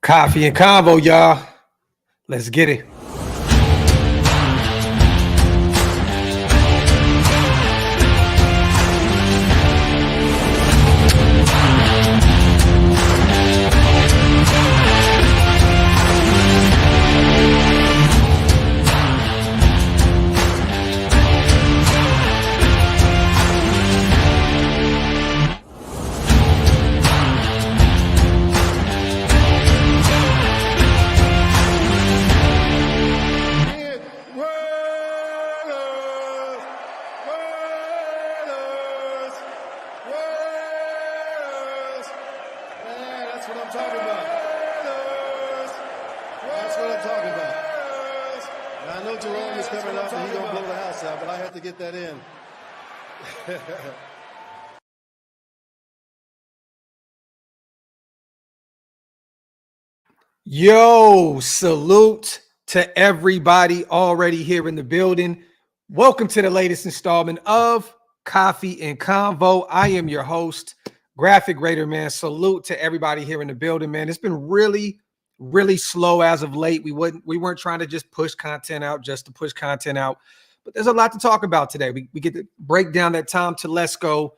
Coffee and convo, y'all. Let's get it. Yo, salute to everybody already here in the building. Welcome to the latest installment of Coffee and Convo. I am your host, Graphk Raider, man. Salute to everybody here in the building, man. It's been really slow as of late. We weren't trying to just push content out just to push content out, but there's a lot to talk about today. We get to break down that Tom Telesco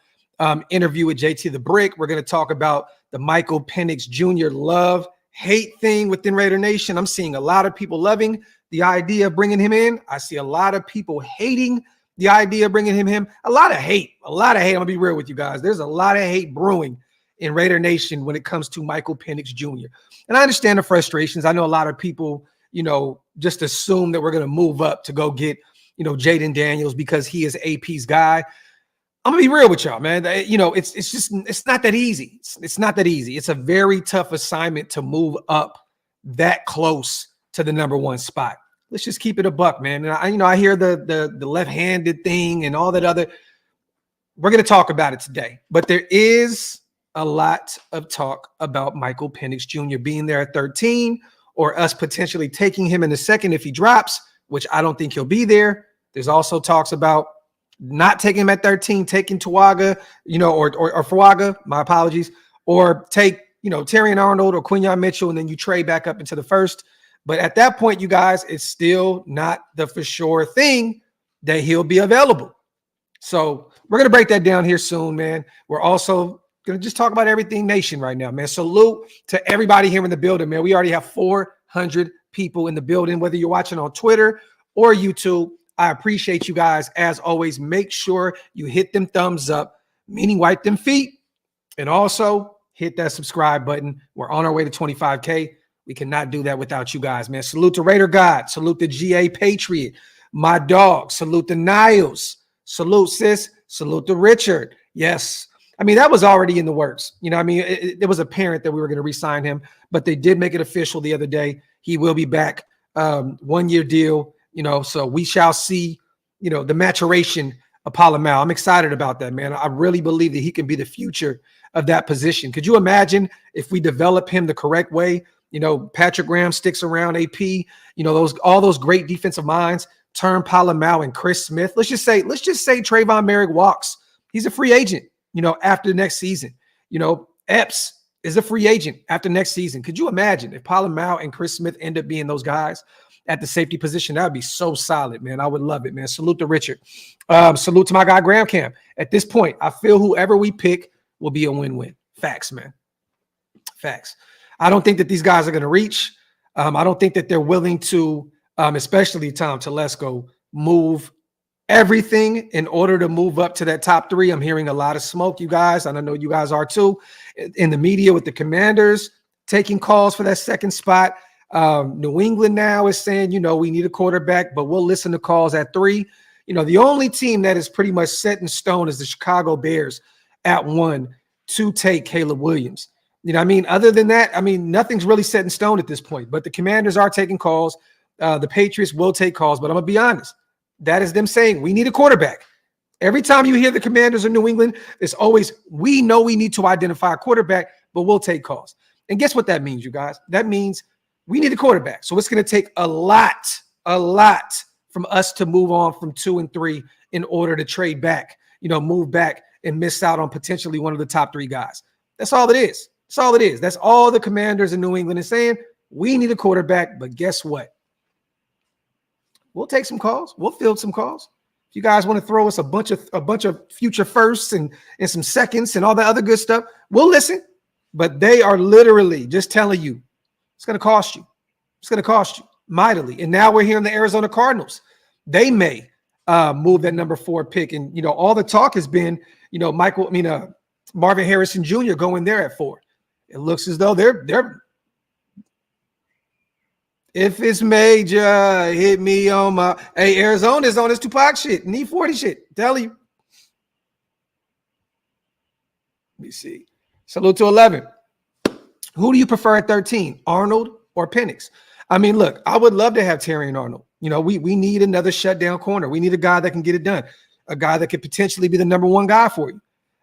interview with JT the Brick. We're going to talk about the Michael Penix Jr. love-hate thing within Raider Nation. I'm seeing a lot of people loving the idea of bringing him in. I see a lot of people hating the idea of bringing him in. A lot of hate. I'm going to be real with you guys. There's a lot of hate brewing in Raider Nation when it comes to Michael Penix Jr. And I understand the frustrations. I know a lot of people, just assume that we're going to move up to go get, Jayden Daniels because he is AP's guy. I'm gonna be real with y'all, man. It's not that easy. It's not that easy. It's a very tough assignment to move up that close to the number one spot. Let's just keep it a buck, man. And I hear the left-handed thing and all that other. We're gonna talk about it today, but there is a lot of talk about Michael Penix Jr. being there at 13, or us potentially taking him in the second if he drops, which I don't think he'll be there. There's also talks about not taking him at 13, taking Tawaga, or Fuaga, my apologies, or take, Terrion Arnold or Quinyon Mitchell, and then you trade back up into the first. But at that point, you guys, it's still not the for sure thing that he'll be available. So we're going to break that down here soon, man. We're also going to just talk about everything Nation right now, man. Salute to everybody here in the building, man. We already have 400 people in the building, whether you're watching on Twitter or YouTube. I appreciate you guys. As always, make sure you hit them thumbs up, meaning wipe them feet, and also hit that subscribe button. We're on our way to 25K. We cannot do that without you guys, man. Salute to Raider God. Salute to GA Patriot. My dog. Salute to Niles. Salute, sis. Salute to Richard. Yes. That was already in the works. It was apparent that we were going to re-sign him, but they did make it official the other day. He will be back. 1-year deal. So we shall see, the maturation of Palomar. I'm excited about that, man. I really believe that he can be the future of that position. Could you imagine if we develop him the correct way? Patrick Graham sticks around AP, all those great defensive minds, turn Palomar and Chris Smith. Let's just say Trayvon Merrick walks. He's a free agent, after the next season. Epps is a free agent after next season. Could you imagine if Palomar and Chris Smith end up being those guys at the safety position? That would be so solid, man. I would love it, man. Salute to Richard. Salute to my guy, Graphk. At this point, I feel whoever we pick will be a win-win. Facts, man. Facts. I don't think that these guys are going to reach. I don't think that they're willing to, especially Tom Telesco, move everything in order to move up to that top three. I'm hearing a lot of smoke, you guys, and I know you guys are too, in the media with the Commanders taking calls for that second spot. New England now is saying, we need a quarterback, but we'll listen to calls at 3. The only team that is pretty much set in stone is the Chicago Bears at 1 to take Caleb Williams. Other than that, nothing's really set in stone at this point, but the Commanders are taking calls. The Patriots will take calls, but I'm going to be honest. That is them saying we need a quarterback. Every time you hear the Commanders or New England, it's always, we know we need to identify a quarterback, but we'll take calls. And guess what that means, you guys? That means we need a quarterback. So it's going to take a lot from us to move on from 2 and 3 in order to trade back, move back and miss out on potentially one of the top 3 guys. That's all it is. That's all it is. That's all the Commanders in New England is saying. We need a quarterback, but guess what? We'll take some calls. We'll field some calls. If you guys want to throw us a bunch of future firsts and some seconds and all that other good stuff, we'll listen. But they are literally just telling you it's going to cost you. It's going to cost you mightily. And now we're hearing the Arizona Cardinals. They may move that number 4 pick. And, all the talk has been, Marvin Harrison Jr. going there at 4. It looks as though they're if it's major, hit me on my Arizona's on his Tupac shit, need 40 shit. Tell you. Let me see. Salute to 11. Who do you prefer at 13, Arnold or Penix? I mean, look, I would love to have Terry and Arnold. We need another shutdown corner. We need a guy that can get it done, a guy that could potentially be the number 1 guy for you.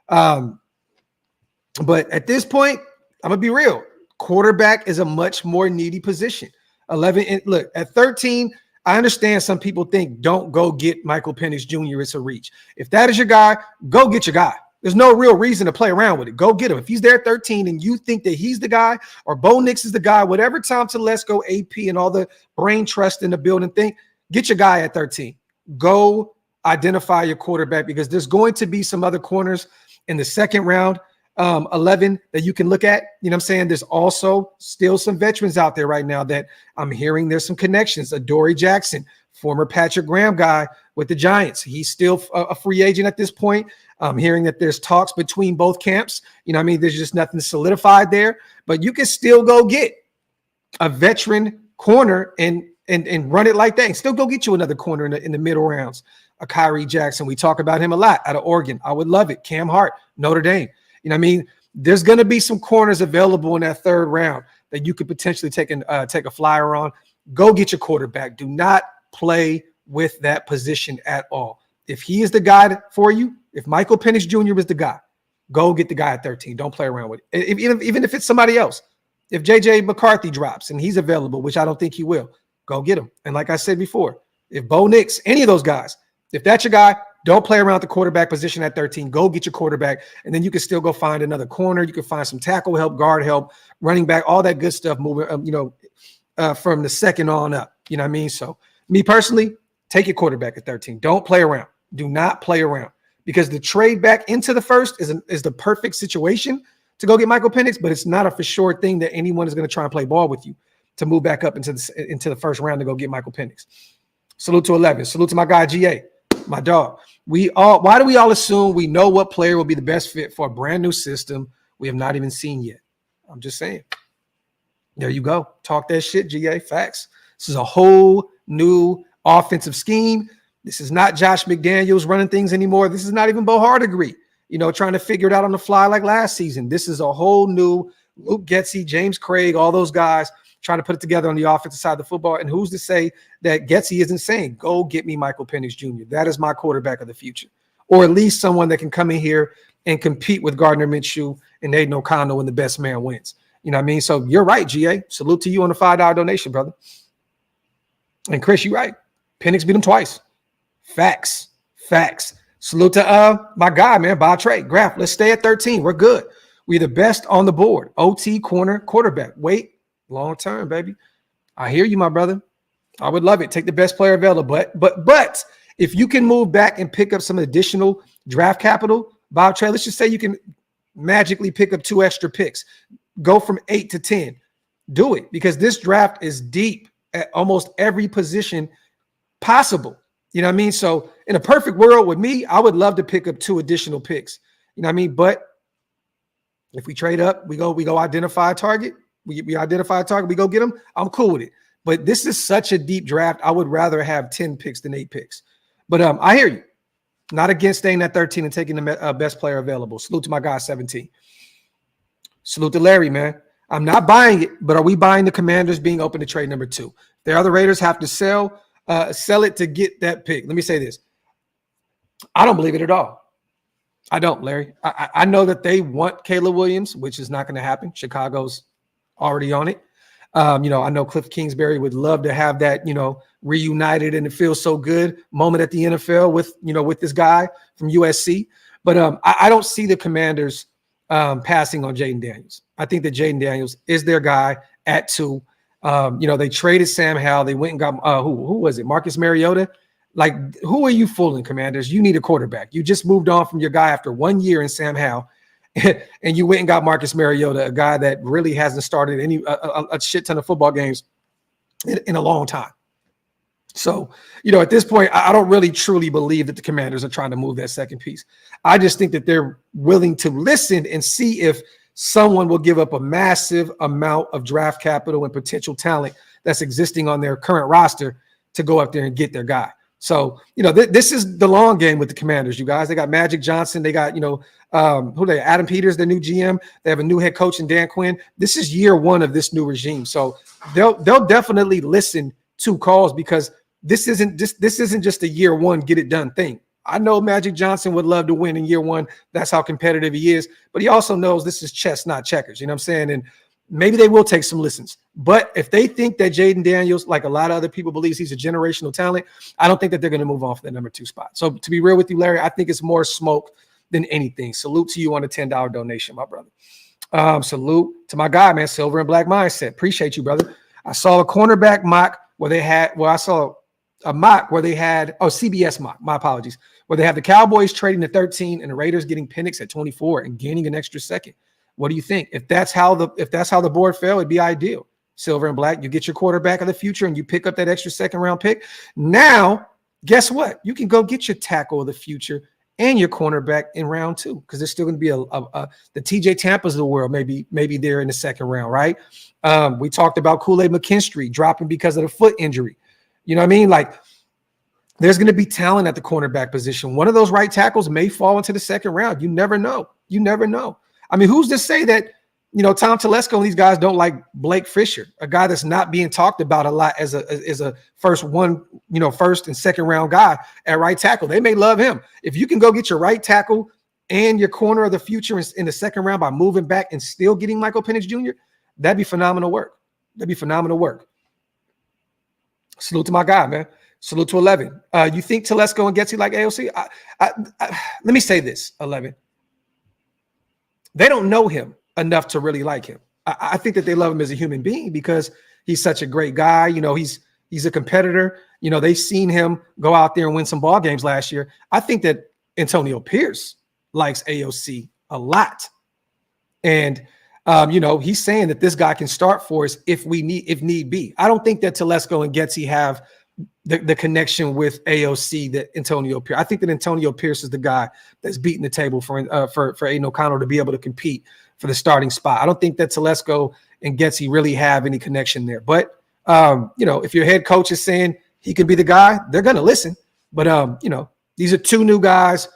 But at this point, I'm going to be real. Quarterback is a much more needy position. 11. And look, at 13, I understand some people think don't go get Michael Penix Jr. It's a reach. If that is your guy, go get your guy. There's no real reason to play around with it. Go get him. If he's there at 13 and you think that he's the guy or Bo Nix is the guy, whatever Tom Telesco, AP, and all the brain trust in the building think, get your guy at 13. Go identify your quarterback because there's going to be some other corners in the second round. 11 that you can look at. You know what I'm saying? There's also still some veterans out there right now that I'm hearing there's some connections. Adoree Jackson, former Patrick Graham guy with the Giants. He's still a free agent at this point. I'm hearing that there's talks between both camps. There's just nothing solidified there, but you can still go get a veteran corner and run it like that and still go get you another corner in the middle rounds. A Kyrie Jackson. We talk about him a lot out of Oregon. I would love it. Cam Hart, Notre Dame. There's going to be some corners available in that third round that you could potentially take a flyer on. Go get your quarterback. Do not play with that position at all. If he is the guy for you, if Michael Penix Jr. is the guy, go get the guy at 13. Don't play around with it. Even if it's somebody else. If JJ McCarthy drops and he's available, which I don't think he will, go get him. And like I said before, if Bo Nix, any of those guys, if that's your guy, don't play around the quarterback position at 13. Go get your quarterback, and then you can still go find another corner. You can find some tackle help, guard help, running back, all that good stuff moving, from the second on up. You know what I mean? So me personally, take your quarterback at 13. Don't play around. Do not play around because the trade back into the first is the perfect situation to go get Michael Penix, but it's not a for sure thing that anyone is going to try and play ball with you to move back up into the first round to go get Michael Penix. Salute to 11. Salute to my guy, GA. My dog. Why do we all assume we know what player will be the best fit for a brand new system we have not even seen yet? I'm just saying. There you go. Talk that shit, GA. Facts. This is a whole new offensive scheme. This is not Josh McDaniels running things anymore. This is not even Bo Hardegree, trying to figure it out on the fly like last season. This is a whole new Luke Getsy, James Craig, all those guys trying to put it together on the offensive side of the football. And who's to say that Getsy isn't saying, go get me Michael Penix Jr. That is my quarterback of the future. Or at least someone that can come in here and compete with Gardner Minshew and Aiden O'Connell when the best man wins. You know what I mean? So you're right, GA. Salute to you on the $5 donation, brother. And Chris, you're right. Penix beat him twice. Facts. Salute to my guy, man, Bob Trey. Graphk, let's stay at 13. We're good. We're the best on the board. OT, corner, quarterback. Wait. Long term, baby. I hear you, my brother. I would love it. Take the best player available. But if you can move back and pick up some additional draft capital, Bob Trey, let's just say you can magically pick up 2 extra picks. Go from 8 to 10. Do it because this draft is deep at almost every position possible. You know what I mean? So in a perfect world with me, I would love to pick up 2 additional picks. You know what I mean? But if we trade up, we go identify a target. We identify a target, we go get them. I'm cool with it. But this is such a deep draft. I would rather have 10 picks than 8 picks. But I hear you. Not against staying at 13 and taking the best player available. Salute to my guy, 17. Salute to Larry, man. I'm not buying it, but are we buying the Commanders being open to trade number 2? The other Raiders have to sell it to get that pick. Let me say this. I don't believe it at all. I don't, Larry. I know that they want Caleb Williams, which is not going to happen. Chicago's already on it. I know Cliff Kingsbury would love to have that, reunited and it feels so good moment at the NFL with this guy from USC. But I don't see the Commanders passing on Jayden Daniels. I think that Jayden Daniels is their guy at 2. They traded Sam Howell. They went and got who was it? Marcus Mariota. Like, who are you fooling, Commanders? You need a quarterback. You just moved on from your guy after 1 year in Sam Howell, and you went and got Marcus Mariota, a guy that really hasn't started a shit ton of football games in a long time. So, at this point, I don't really truly believe that the Commanders are trying to move that second piece. I just think that they're willing to listen and see if someone will give up a massive amount of draft capital and potential talent that's existing on their current roster to go up there and get their guy. So, this is the long game with the Commanders, you guys. They got Magic Johnson. They got, Adam Peters, their new GM. They have a new head coach in Dan Quinn. This is year 1 of this new regime. So they'll definitely listen to calls, because this isn't just a year 1 get it done thing. I know Magic Johnson would love to win in year 1. That's how competitive he is. But he also knows this is chess, not checkers. You know what I'm saying? And maybe they will take some listens. But if they think that Jayden Daniels, like a lot of other people, believes he's a generational talent, I don't think that they're going to move on for the number 2 spot. So to be real with you, Larry, I think it's more smoke than anything. Salute to you on a $10 donation, my brother. Salute to my guy, man, Silver and Black Mindset. Appreciate you, brother. I saw a cornerback mock where they had, CBS mock, my apologies, where they have the Cowboys trading to 13 and the Raiders getting Penix at 24 and gaining an extra second. What do you think? If that's how the board fell, it'd be ideal. Silver and Black, you get your quarterback of the future and you pick up that extra second round pick. Now, guess what? You can go get your tackle of the future and your cornerback in round 2, because there's still going to be the TJ Tampas of the world, maybe they're in the second round, right? We talked about Kool-Aid McKinstry dropping because of the foot injury. You know what I mean? Like, there's going to be talent at the cornerback position. One of those right tackles may fall into the second round. You never know. I mean, who's to say that, Tom Telesco and these guys don't like Blake Fisher, a guy that's not being talked about a lot as a first and second round guy at right tackle. They may love him. If you can go get your right tackle and your corner of the future in the second round by moving back and still getting Michael Penix Jr., that'd be phenomenal work. Salute to my guy, man. Salute to 11. You think Telesco and Getsy like AOC? Let me say this, 11. They don't know him enough to really like him. I think that they love him as a human being because he's such a great guy. He's a competitor. They've seen him go out there and win some ball games last year. I think that Antonio Pierce likes AOC a lot. And, he's saying that this guy can start for us if need be. I don't think that Telesco and Getsy have the connection with AOC that Antonio Pierce. I think that Antonio Pierce is the guy that's beating the table for Aiden O'Connell to be able to compete for the starting spot. I don't think that Telesco and Getsy really have any connection there. But if your head coach is saying he could be the guy, they're going to listen. But these are 2 new guys,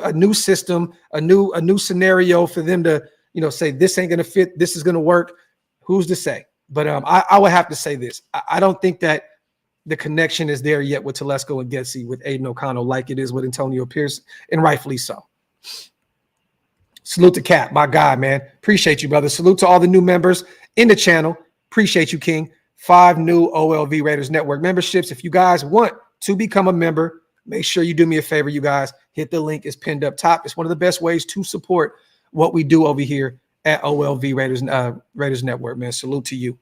a new system, a new scenario for them to say this ain't going to fit, this is going to work. Who's to say? But I would have to say this. I don't think that the connection is there yet with Telesco and Getsy with Aiden O'Connell like it is with Antonio Pierce, and rightfully so. Salute to Cap, my guy, man. Appreciate you, brother. Salute to all the new members in the channel. Appreciate you, King. 5 new OLV Raiders Network memberships. If you guys want to become a member, make sure you do me a favor, you guys. Hit the link. It's pinned up top. It's one of the best ways to support what we do over here at OLV Raiders Network, man. Salute to you.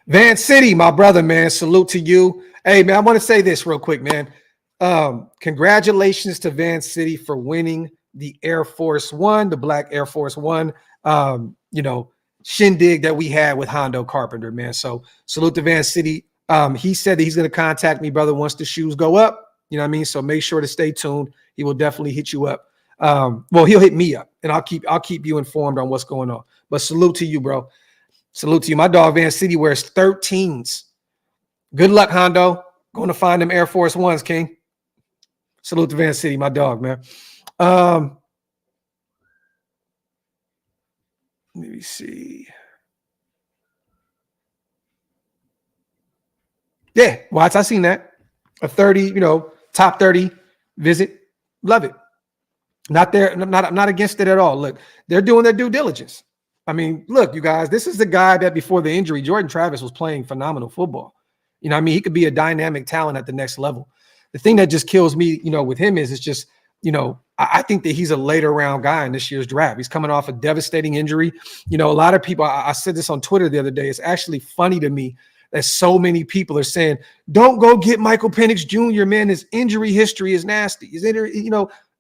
Van City, my brother, man. Salute to you. Hey, man, I want to say this real quick, man. Congratulations to Van City for winning the Air Force One, the Black Air Force One, shindig that we had with Hondo Carpenter, man. So salute to Van City. He said that he's going to contact me, brother, once the shoes go up. You know what I mean? So make sure to stay tuned. He will definitely hit you up. Well, he'll hit me up, and I'll keep you informed on what's going on. But salute to you, bro. Salute to you. My dog Van City wears 13s. Good luck, Hondo. Going to find them Air Force Ones, King. Salute to Van City, my dog, man. Let me see. Yeah, Watts, I seen that. A 30, top 30 visit. Love it. Not there. I'm not against it at all. Look, they're doing their due diligence. I mean, look, you guys, this is the guy that before the injury, Jordan Travis was playing phenomenal football. He could be a dynamic talent at the next level. The thing that just kills me, with him is it's just, I think that he's a later round guy in this year's draft. He's coming off a devastating injury. A lot of people, I said this on Twitter the other day. It's actually funny to me that so many people are saying, don't go get Michael Penix Jr., man. His injury history is nasty. His injury,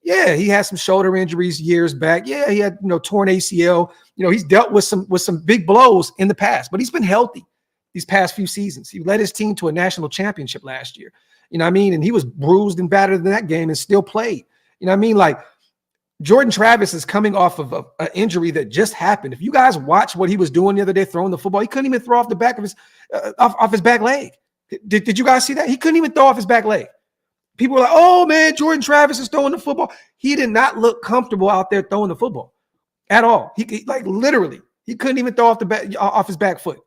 yeah, he had some shoulder injuries years back. Yeah, he had, torn ACL. He's dealt with some big blows in the past, but he's been healthy these past few seasons. He led his team to a national championship last year. And he was bruised and battered in that game and still played. Like Jordan Travis is coming off of an injury that just happened. If you guys watch what he was doing the other day, throwing the football, he couldn't even throw off the back of his off his back leg. Did you guys see that? He couldn't even throw off his back leg. People were like, oh man, Jordan Travis is throwing the football. He did not look comfortable out there throwing the football at all. He like literally, he couldn't even throw off his back foot.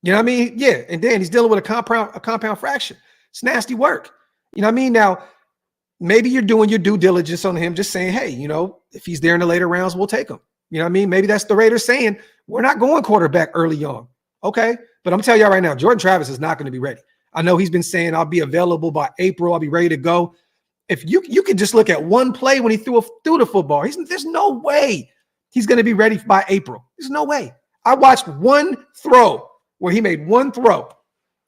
Yeah. And then he's dealing with a compound fracture. It's nasty work. Now, maybe you're doing your due diligence on him, just saying, hey, if he's there in the later rounds, we'll take him. Maybe that's the Raiders saying, we're not going quarterback early on. Okay. But I'm telling y'all right now, Jordan Travis is not going to be ready. I know he's been saying I'll be available by April. I'll be ready to go. If you could just look at one play when he threw the football, there's no way he's going to be ready by April. There's no way. I watched one throw where he made one throw,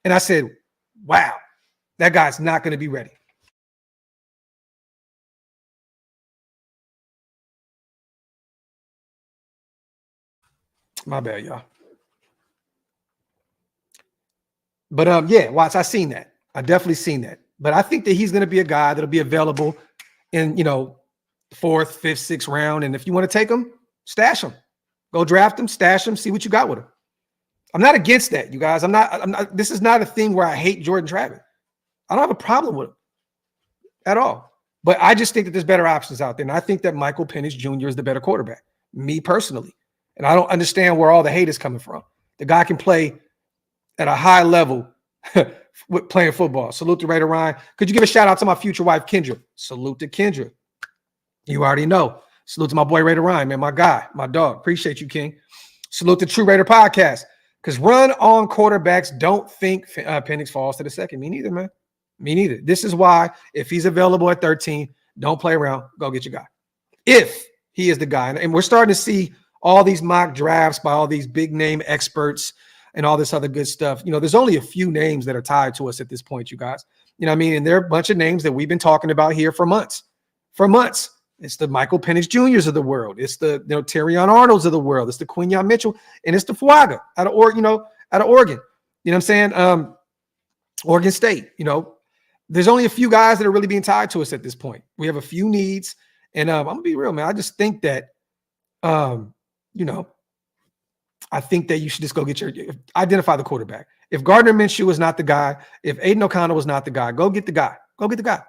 and I said, wow, that guy's not going to be ready. My bad, y'all. But yeah, Watts, I seen that. I definitely seen that. But I think that he's going to be a guy that'll be available in, 4th, 5th, 6th round. And if you want to take him, stash him. Go draft him, stash him, see what you got with him. I'm not against that, you guys. I'm not. This is not a thing where I hate Jordan Travis. I don't have a problem with him at all. But I just think that there's better options out there. And I think that Michael Penix Jr. is the better quarterback, me personally. And I don't understand where all the hate is coming from. The guy can play at a high level with playing football. Salute to Raider Ryan. Could you give a shout out to my future wife, Kendra? Salute to Kendra. You already know. Salute to my boy, Raider Ryan, man, my guy, my dog. Appreciate you, King. Salute to True Raider Podcast. Because run on quarterbacks don't think Penix falls to the second. Me neither, man. Me neither. This is why if he's available at 13, don't play around. Go get your guy. If he is the guy. And we're starting to see all these mock drafts by all these big name experts and all this other good stuff. There's only a few names that are tied to us at this point, you guys. And there are a bunch of names that we've been talking about here for months. It's the Michael Penix Jr.'s of the world. It's the Terrion Arnolds of the world. It's the Quinyon Mitchell, and it's the Fuaga out of Oregon. You know what I'm saying? Oregon State. There's only a few guys that are really being tied to us at this point. We have a few needs, and I'm gonna be real, man. I just think that, I think that you should just go identify the quarterback. If Gardner Minshew is not the guy, if Aiden O'Connell was not the guy, go get the guy. Go get the guy.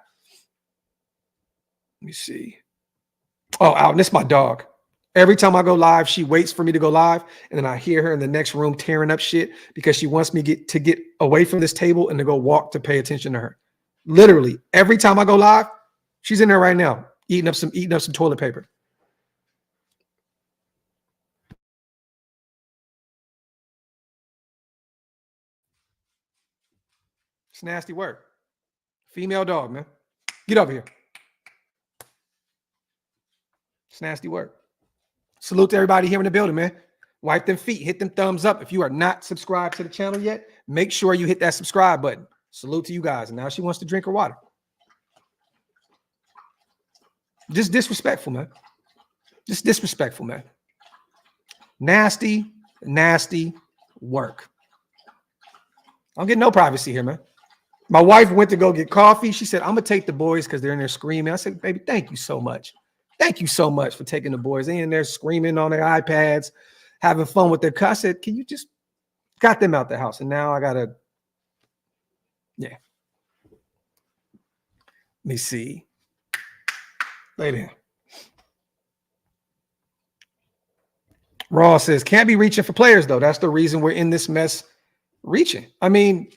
Let me see. Oh, Alton, this is my dog. Every time I go live, she waits for me to go live, and then I hear her in the next room tearing up shit because she wants me to get away from this table and to go walk to pay attention to her. Literally, every time I go live, she's in there right now eating up some toilet paper. It's nasty work. Female dog, man. Get over here. It's nasty work. Salute to everybody here in the building, man. Wipe them feet. Hit them thumbs up. If you are not subscribed to the channel yet, make sure you hit that subscribe button. Salute to you guys. And now she wants to drink her water. Just disrespectful, man. Just disrespectful, man. Nasty, nasty work. I don't get no privacy here, man. My wife went to go get coffee. She said, I'm going to take the boys because they're in there screaming. I said, baby, thank you so much. Thank you so much for taking the boys. They in there screaming on their iPads, having fun with their cuss. I said, can you just got them out the house? And now I got to, yeah. Let me see. Lay down. Raw says, can't be reaching for players, though. That's the reason we're in this mess reaching. I mean,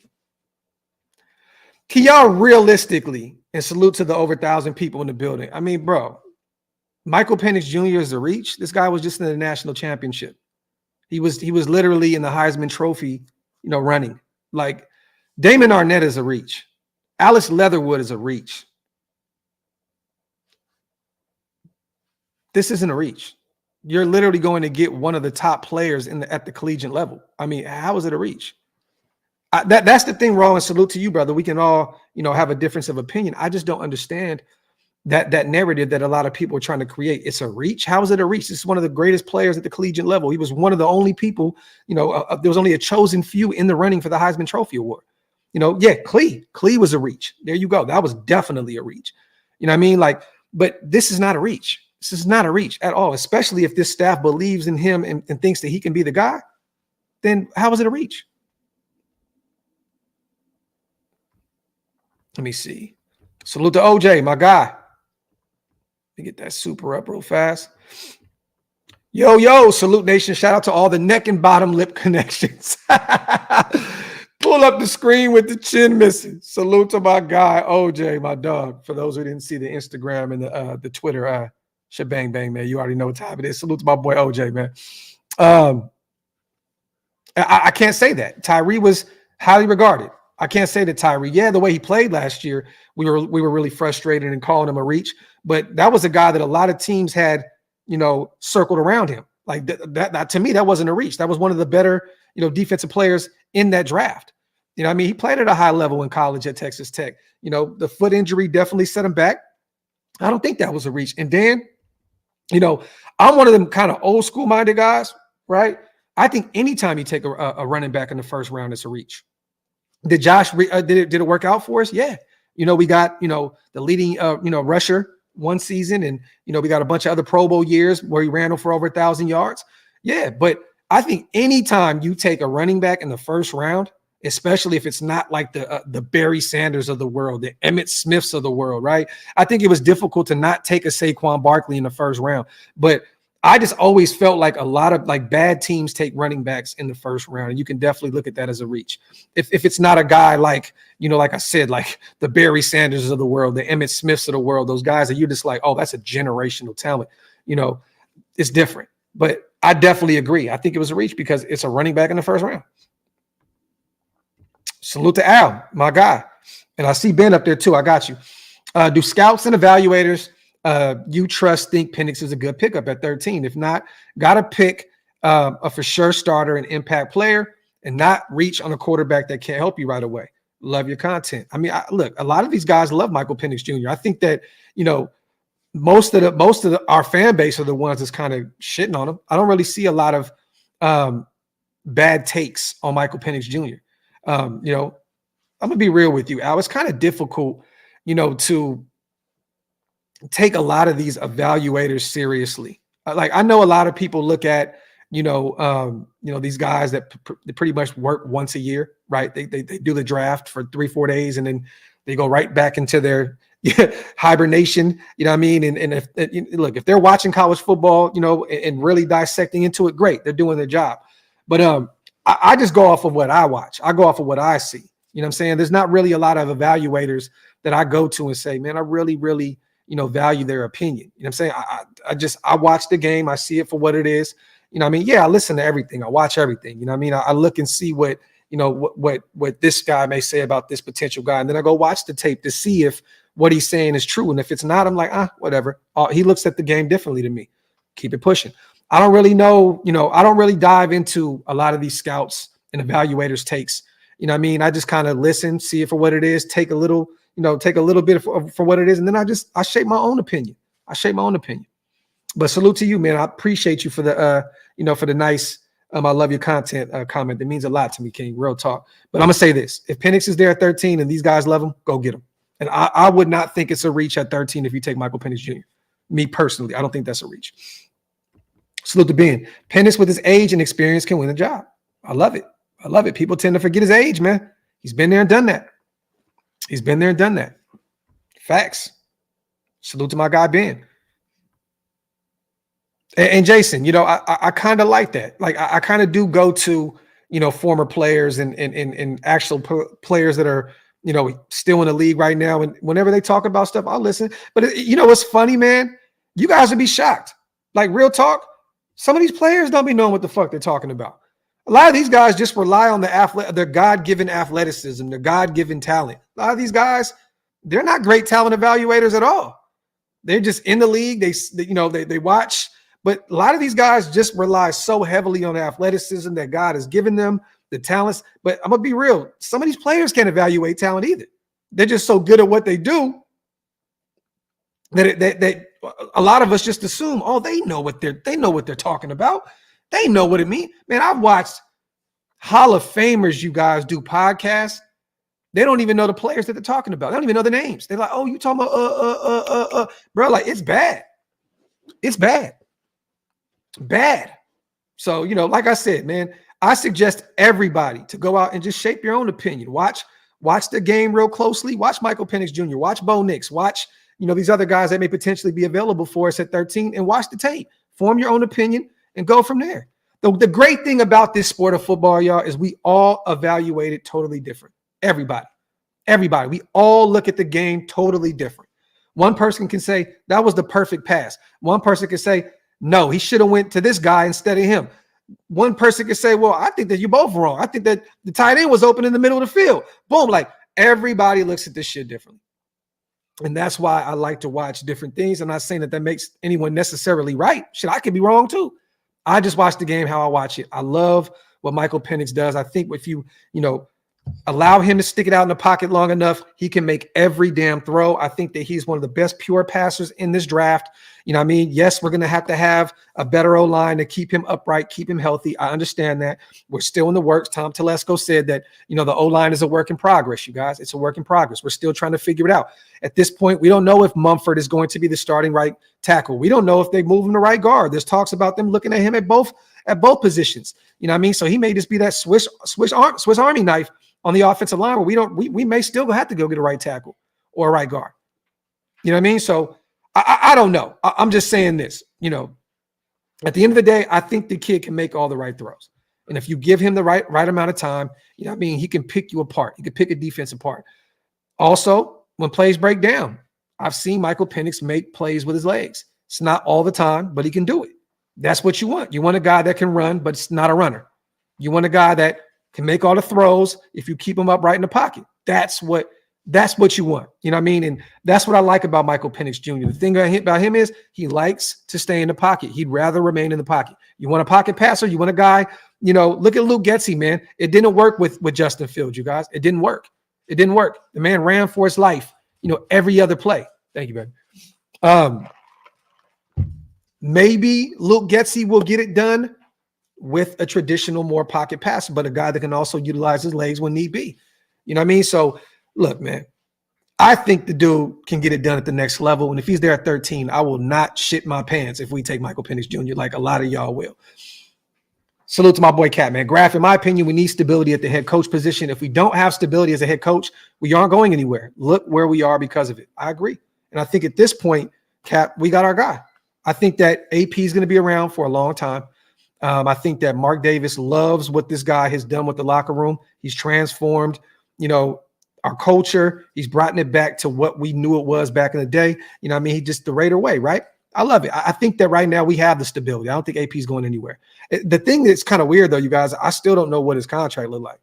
can y'all realistically, and salute to the over 1,000 people in the building. I mean, bro, Michael Penix Jr. is a reach. This guy was just in the national championship. He was literally in the Heisman Trophy, running. Like, Damon Arnett is a reach. Alex Leatherwood is a reach. This isn't a reach. You're literally going to get one of the top players at the collegiate level. I mean, how is it a reach? That's the thing, Raw, and salute to you, brother. We can all, have a difference of opinion. I just don't understand that narrative that a lot of people are trying to create. It's a reach. How is it a reach? This is one of the greatest players at the collegiate level. He was one of the only people, there was only a chosen few in the running for the Heisman Trophy Award. Klee was a reach. There you go. That was definitely a reach. You know what I mean? But this is not a reach. This is not a reach at all, especially if this staff believes in him and thinks that he can be the guy. Then how is it a reach? Let me see. Salute to OJ, my guy. Let me get that super up real fast. Yo, salute nation. Shout out to all the neck and bottom lip connections. Pull up the screen with the chin missing. Salute to my guy, OJ, my dog. For those who didn't see the Instagram and the Twitter, shebang bang, man. You already know what time it is. Salute to my boy OJ, man. I can't say that. Tyree was highly regarded. I can't say that Tyree. Yeah, the way he played last year, we were really frustrated and calling him a reach. But that was a guy that a lot of teams had, circled around him. Like that to me, that wasn't a reach. That was one of the better, defensive players in that draft. He played at a high level in college at Texas Tech. The foot injury definitely set him back. I don't think that was a reach. And Dan, I'm one of them kind of old school minded guys, right? I think anytime you take a running back in the first round, it's a reach. Did Josh, did it work out for us? Yeah. We got, the leading, rusher one season, and, we got a bunch of other Pro Bowl years where he ran for over 1,000 yards. Yeah. But I think anytime you take a running back in the first round, especially if it's not like the Barry Sanders of the world, the Emmitt Smiths of the world, right? I think it was difficult to not take a Saquon Barkley in the first round. But I just always felt like a lot of bad teams take running backs in the first round, and you can definitely look at that as a reach. If it's not a guy like I said, like the Barry Sanders of the world, the Emmitt Smiths of the world, those guys that you're just like, oh, that's a generational talent. It's different. But I definitely agree. I think it was a reach because it's a running back in the first round. Salute to Al, my guy. And I see Ben up there too. I got you. Do scouts and evaluators you think Penix is a good pickup at 13? If not, got to pick a for sure starter and impact player and not reach on a quarterback that can't help you right away. Love your content. I mean, look, a lot of these guys love Michael Penix Jr. I think that, most of our fan base are the ones that's kind of shitting on him. I don't really see a lot of bad takes on Michael Penix Jr. I'm gonna be real with you, Al. It's kind of difficult, to take a lot of these evaluators seriously. I know a lot of people look at, these guys that they pretty much work once a year, right? They do the draft for 3-4 days and then they go right back into their hibernation. You know what I mean? And if they're watching college football, and really dissecting into it, great, they're doing their job. But I just go off of what I watch. I go off of what I see. You know what I'm saying? There's not really a lot of evaluators that I go to and say, man, I really, really, value their opinion. You know what I'm saying? I watch the game. I see it for what it is. You know what I mean? Yeah, I listen to everything. I watch everything. You know what I mean? I look and see what, what this guy may say about this potential guy. And then I go watch the tape to see if what he's saying is true. And if it's not, I'm like, whatever. He looks at the game differently to me. Keep it pushing. I don't really know, I don't really dive into a lot of these scouts and evaluators takes. You know what I mean? I just kind of listen, see it for what it is, take a little bit for what it is. And then I shape my own opinion. But salute to you, man. I appreciate you for the, for the nice, I love your content comment. That means a lot to me, King. Real talk. But I'm going to say this. If Penix is there at 13 and these guys love him, go get him. And I would not think it's a reach at 13 if you take Michael Penix Jr. Me personally, I don't think that's a reach. Salute to Ben. Penix with his age and experience can win the job. I love it. People tend to forget his age, man. He's been there and done that. Facts. Salute to my guy, Ben. And Jason, I kind of like that. Like, I kind of do go to, former players and actual players that are, still in the league right now. And whenever they talk about stuff, I'll listen. But what's funny, man? You guys would be shocked. Like, real talk. Some of these players don't be knowing what the fuck they're talking about. A lot of these guys just rely on their God-given athleticism, their God-given talent. A lot of these guys, they're not great talent evaluators at all. They're just in the league. They watch, but a lot of these guys just rely so heavily on the athleticism that God has given them, the talents. But I'm gonna be real. Some of these players can't evaluate talent either. They're just so good at what they do that a lot of us just assume, oh, they know what they're talking about. They know what it means. Man, I've watched Hall of Famers, you guys, do podcasts. They don't even know the players that they're talking about. They don't even know the names. They're like, oh, you talking about bro, like it's bad. It's bad. Bad. So, like I said, man, I suggest everybody to go out and just shape your own opinion. Watch the game real closely. Watch Michael Penix Jr., watch Bo Nix, watch, these other guys that may potentially be available for us at 13, and watch the tape. Form your own opinion and go from there. The great thing about this sport of football, y'all, is we all evaluate it totally different. Everybody. We all look at the game totally different. One person can say, that was the perfect pass. One person can say, no, he should have went to this guy instead of him. One person can say, well, I think that you're both wrong. I think that the tight end was open in the middle of the field. Boom. Like, everybody looks at this shit differently. And that's why I like to watch different things. I'm not saying that makes anyone necessarily right. Shit, I could be wrong too. I just watch the game how I watch it. I love what Michael Penix does. I think if you allow him to stick it out in the pocket long enough, he can make every damn throw. I think that he's one of the best pure passers in this draft. Yes, we're going to have a better O-line to keep him upright, keep him healthy. I understand that. We're still in the works. Tom Telesco said that, the O-line is a work in progress, you guys. It's a work in progress. We're still trying to figure it out. At this point, we don't know if Mumford is going to be the starting right tackle. We don't know if they move him to right guard. There's talks about them looking at him at both positions. So he may just be that Swiss Army knife on the offensive line where we may still have to go get a right tackle or a right guard. So I don't know. I'm just saying this, at the end of the day, I think the kid can make all the right throws. And if you give him the right amount of time, he can pick you apart. He can pick a defense apart. Also, when plays break down, I've seen Michael Penix make plays with his legs. It's not all the time, but he can do it. That's what you want. You want a guy that can run, but it's not a runner. You want a guy that can make all the throws if you keep him up right in the pocket. That's what you want. And that's what I like about Michael Penix Jr. The thing about him is he likes to stay in the pocket. He'd rather remain in the pocket. You want a pocket passer? You want a guy, look at Luke Getsy, man. It didn't work with Justin Fields, you guys. It didn't work. The man ran for his life, every other play. Thank you, man. Maybe Luke Getsy will get it done with a traditional, more pocket passer, but a guy that can also utilize his legs when need be. So, look, man, I think the dude can get it done at the next level. And if he's there at 13, I will not shit my pants if we take Michael Penix Jr. like a lot of y'all will. Salute to my boy Cat, man. Graphk, in my opinion, we need stability at the head coach position. If we don't have stability as a head coach, we aren't going anywhere. Look where we are because of it. I agree. And I think at this point, Cap, we got our guy. I think that AP is going to be around for a long time. I think that Mark Davis loves what this guy has done with the locker room. He's transformed, our culture. He's brought it back to what we knew it was back in the day. He just the Raider way, right? I love it. I think that right now we have the stability. I don't think AP is going anywhere. The thing that's kind of weird, though, you guys, I still don't know what his contract look like.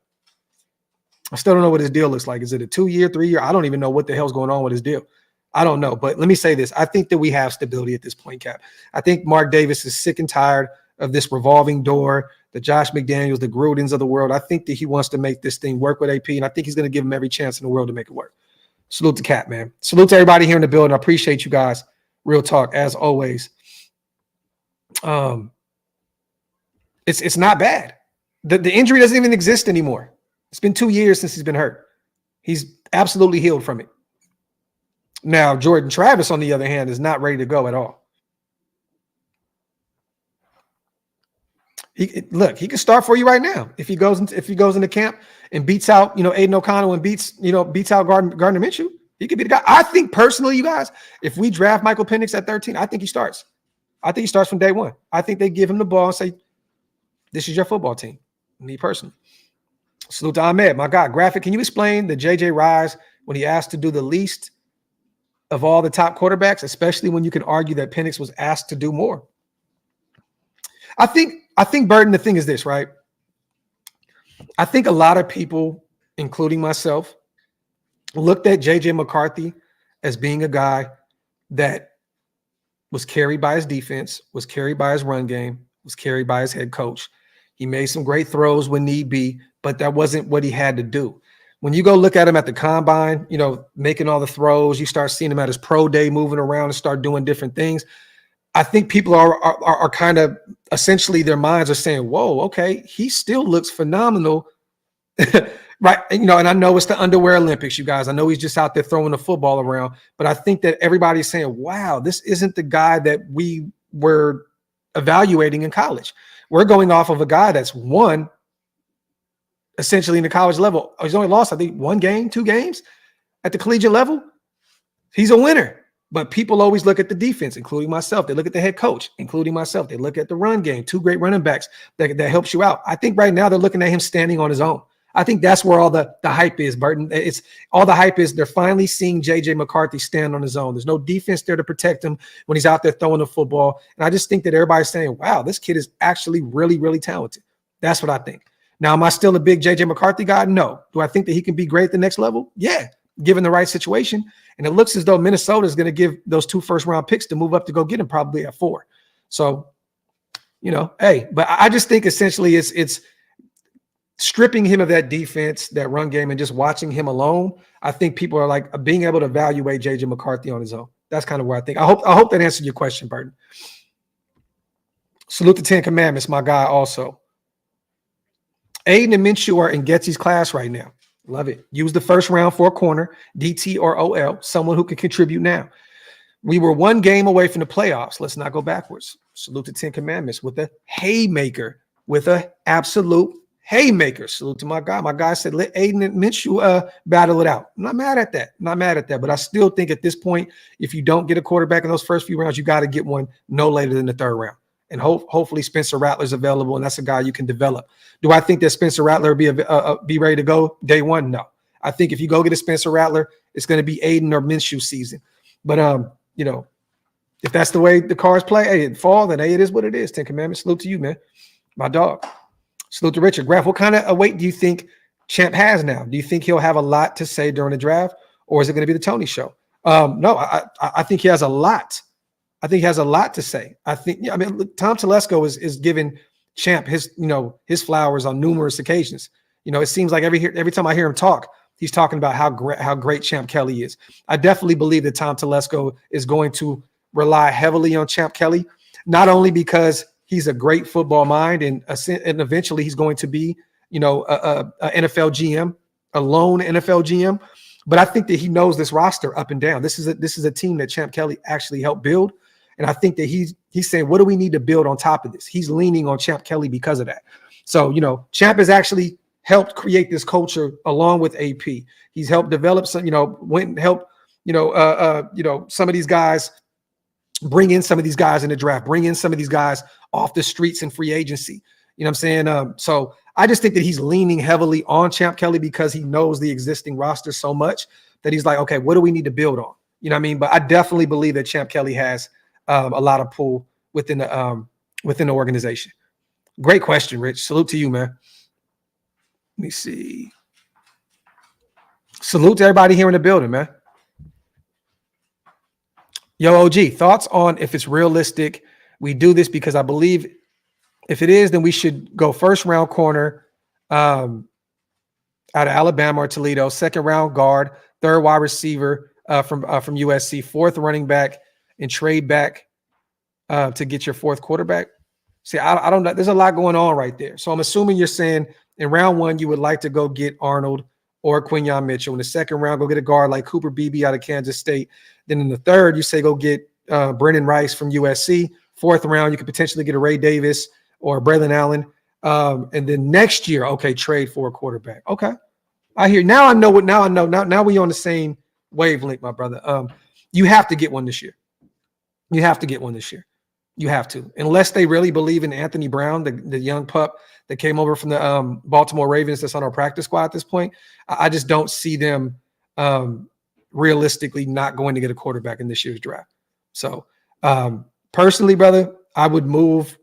I still don't know what his deal looks like. Is it a 2-year, 3-year? I don't even know what the hell's going on with his deal. I don't know. But let me say this. I think that we have stability at this point, Cap. I think Mark Davis is sick and tired of this revolving door, the Josh McDaniels, the Grudens of the world. I think that he wants to make this thing work with AP, and I think he's going to give him every chance in the world to make it work. Salute to Cap, man. Salute to everybody here in the building. I appreciate you guys. Real talk, as always. It's not bad. The injury doesn't even exist anymore. It's been 2 years since he's been hurt. He's absolutely healed from it. Now, Jordan Travis, on the other hand, is not ready to go at all. He can start for you right now if he goes into camp and beats out Aiden O'Connell and beats out Gardner Minshew. He could be the guy. I think personally, you guys, if we draft Michael Penix at 13, I think he starts. I think he starts from day one. I think they give him the ball and say, "This is your football team." Me personally. Salute to Ahmed, my God. Graphk, can you explain the JJ rise when he asked to do the least of all the top quarterbacks, especially when you can argue that Penix was asked to do more? I think, Burton, the thing is this, right? I think a lot of people, including myself, looked at JJ McCarthy as being a guy that was carried by his defense, was carried by his run game, was carried by his head coach. He made some great throws when need be, but that wasn't what he had to do. When you go look at him at the combine, making all the throws, you start seeing him at his pro day, moving around and start doing different things. I think people are kind of essentially their minds are saying, whoa, okay, he still looks phenomenal. Right. And I know it's the underwear Olympics, you guys. I know he's just out there throwing the football around, but I think that everybody's saying, wow, this isn't the guy that we were evaluating in college. We're going off of a guy that's won essentially in the college level. He's only lost, I think, 1 game, 2 games at the collegiate level. He's a winner. But people always look at the defense, including myself. They look at the head coach, including myself. They look at the run game, 2 great running backs that helps you out. I think right now they're looking at him standing on his own. I think that's where all the hype is, Burton. It's all the hype is they're finally seeing JJ McCarthy stand on his own. There's no defense there to protect him when he's out there throwing the football. And I just think that everybody's saying, wow, this kid is actually really, really talented. That's what I think. Now, am I still a big JJ McCarthy guy? No. Do I think that he can be great at the next level? Yeah, given the right situation. And it looks as though Minnesota is going to give those 2 first-round picks to move up to go get him probably at 4. So, hey, but I just think essentially it's stripping him of that defense, that run game, and just watching him alone. I think people are like being able to evaluate JJ McCarthy on his own. That's kind of where I think. I hope that answered your question, Burton. Salute the 10 Commandments, my guy also. Aiden and Minshew are in Getsy's class right now. Love it. Use the first round for a corner, DT or OL, someone who can contribute now. We were 1 game away from the playoffs. Let's not go backwards. Salute the 10 Commandments with a haymaker, with a absolute haymaker. Salute to my guy. My guy said, let Aiden and Minshew battle it out. I'm not mad at that. But I still think at this point, if you don't get a quarterback in those first few rounds, you got to get one no later than the 3rd round. And hopefully Spencer Rattler's available, and that's a guy you can develop. Do I think that Spencer Rattler be ready to go day 1? No. I think if you go get a Spencer Rattler, it's going to be Aiden or Minshew season. But if that's the way the cards play, hey, it fall, then hey, it is what it is. 10 Commandments. Salute to you, man. My dog. Salute to Richard. Graphk, what kind of weight do you think Champ has now? Do you think he'll have a lot to say during the draft, or is it going to be the Tony show? No, I think he has a lot. I think he has a lot to say. Tom Telesco is giving Champ his flowers on numerous occasions. It seems like every time I hear him talk, he's talking about how great Champ Kelly is. I definitely believe that Tom Telesco is going to rely heavily on Champ Kelly, not only because he's a great football mind and eventually he's going to be, a NFL GM, a lone NFL GM, but I think that he knows this roster up and down. This is a team that Champ Kelly actually helped build. And I think that he's saying, what do we need to build on top of this? He's leaning on Champ Kelly because of that. So, Champ has actually helped create this culture along with AP. He's helped develop some, went and helped, some of these guys, bring in some of these guys in the draft, bring in some of these guys off the streets in free agency. You know what I'm saying? So I just think that he's leaning heavily on Champ Kelly because he knows the existing roster so much that he's like, okay, what do we need to build on? You know what I mean? But I definitely believe that Champ Kelly has a lot of pull within the organization. Great question, Rich. Salute to you, man. Let me see. Salute to everybody here in the building, man. Yo, OG, thoughts on if it's realistic? We do this because I believe if it is, then we should go first round corner out of Alabama or Toledo, 2nd round guard, 3rd wide receiver from USC, 4th running back, and trade back to get your 4th quarterback. See, I don't know. There's a lot going on right there. So I'm assuming you're saying in round 1, you would like to go get Arnold or Quinyon Mitchell. In the 2nd round, go get a guard like Cooper Beebe out of Kansas State. Then in the 3rd, you say go get Brennan Rice from USC. 4th round, you could potentially get a Ray Davis or Braylon Allen. And then next year, okay, trade for a quarterback. Okay. I hear. Now I know what. Now I know. Now we on the same wavelength, my brother. You have to get one this year. You have to get one this year. You have to, unless they really believe in Anthony Brown, the young pup that came over from the Baltimore Ravens that's on our practice squad at this point. I just don't see them realistically not going to get a quarterback in this year's draft. So personally, brother, I would move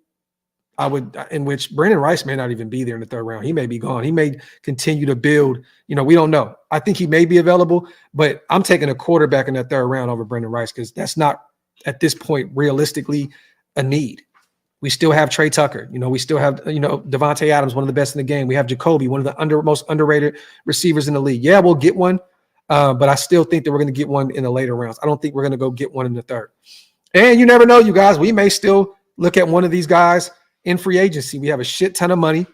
in which Brandon Rice may not even be there in the third round. He may be gone. He may continue to build. We don't know. I think he may be available, but I'm taking a quarterback in that third round over Brandon Rice because that's not, at this point, realistically a need. We still have Trey Tucker. We still have, Devontae Adams, one of the best in the game. We have Jacoby, one of the most underrated receivers in the league. Yeah, we'll get one, but I still think that we're going to get one in the later rounds. I don't think we're going to go get one in the third. And you never know, you guys. We may still look at one of these guys in free agency. We have a shit ton of money.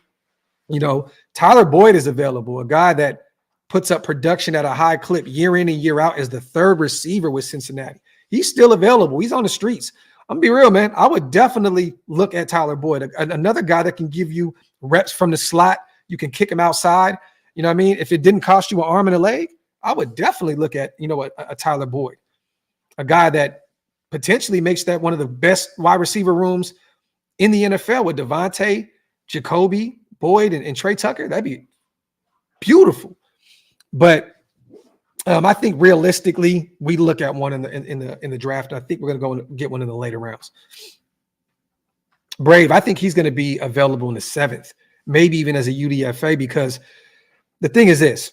Tyler Boyd is available, a guy that puts up production at a high clip year in and year out as the third receiver with Cincinnati. He's still available. He's on the streets. I'm gonna be real, man. I would definitely look at Tyler Boyd, another guy that can give you reps from the slot. You can kick him outside. You know what I mean? If it didn't cost you an arm and a leg, I would definitely look at, a Tyler Boyd, a guy that potentially makes that one of the best wide receiver rooms in the NFL with Devontae, Jacoby, Boyd, and Trey Tucker. That'd be beautiful. But I think realistically, we look at one in the draft. I think we're going to go and get one in the later rounds. Brave, I think he's going to be available in the 7th, maybe even as a UDFA, because the thing is this.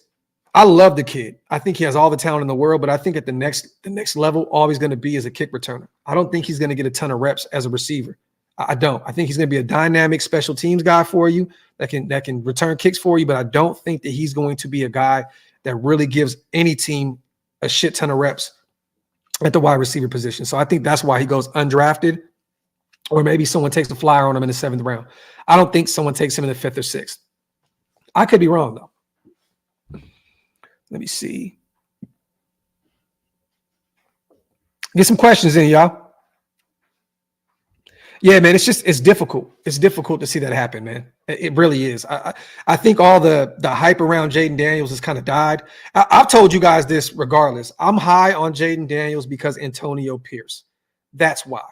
I love the kid. I think he has all the talent in the world, but I think at the next level, all he's going to be is a kick returner. I don't think he's going to get a ton of reps as a receiver. I don't. I think he's going to be a dynamic special teams guy for you that can return kicks for you, but I don't think that he's going to be a guy that really gives any team a shit ton of reps at the wide receiver position. So I think that's why he goes undrafted, or maybe someone takes a flyer on him in the 7th round. I don't think someone takes him in the 5th or 6th. I could be wrong, though. Let me see. Get some questions in, y'all. Yeah, man, it's difficult. It's difficult to see that happen, man. It really is. I think all the hype around Jayden Daniels has kind of died. I've told you guys this regardless. I'm high on Jayden Daniels because Antonio Pierce. That's why.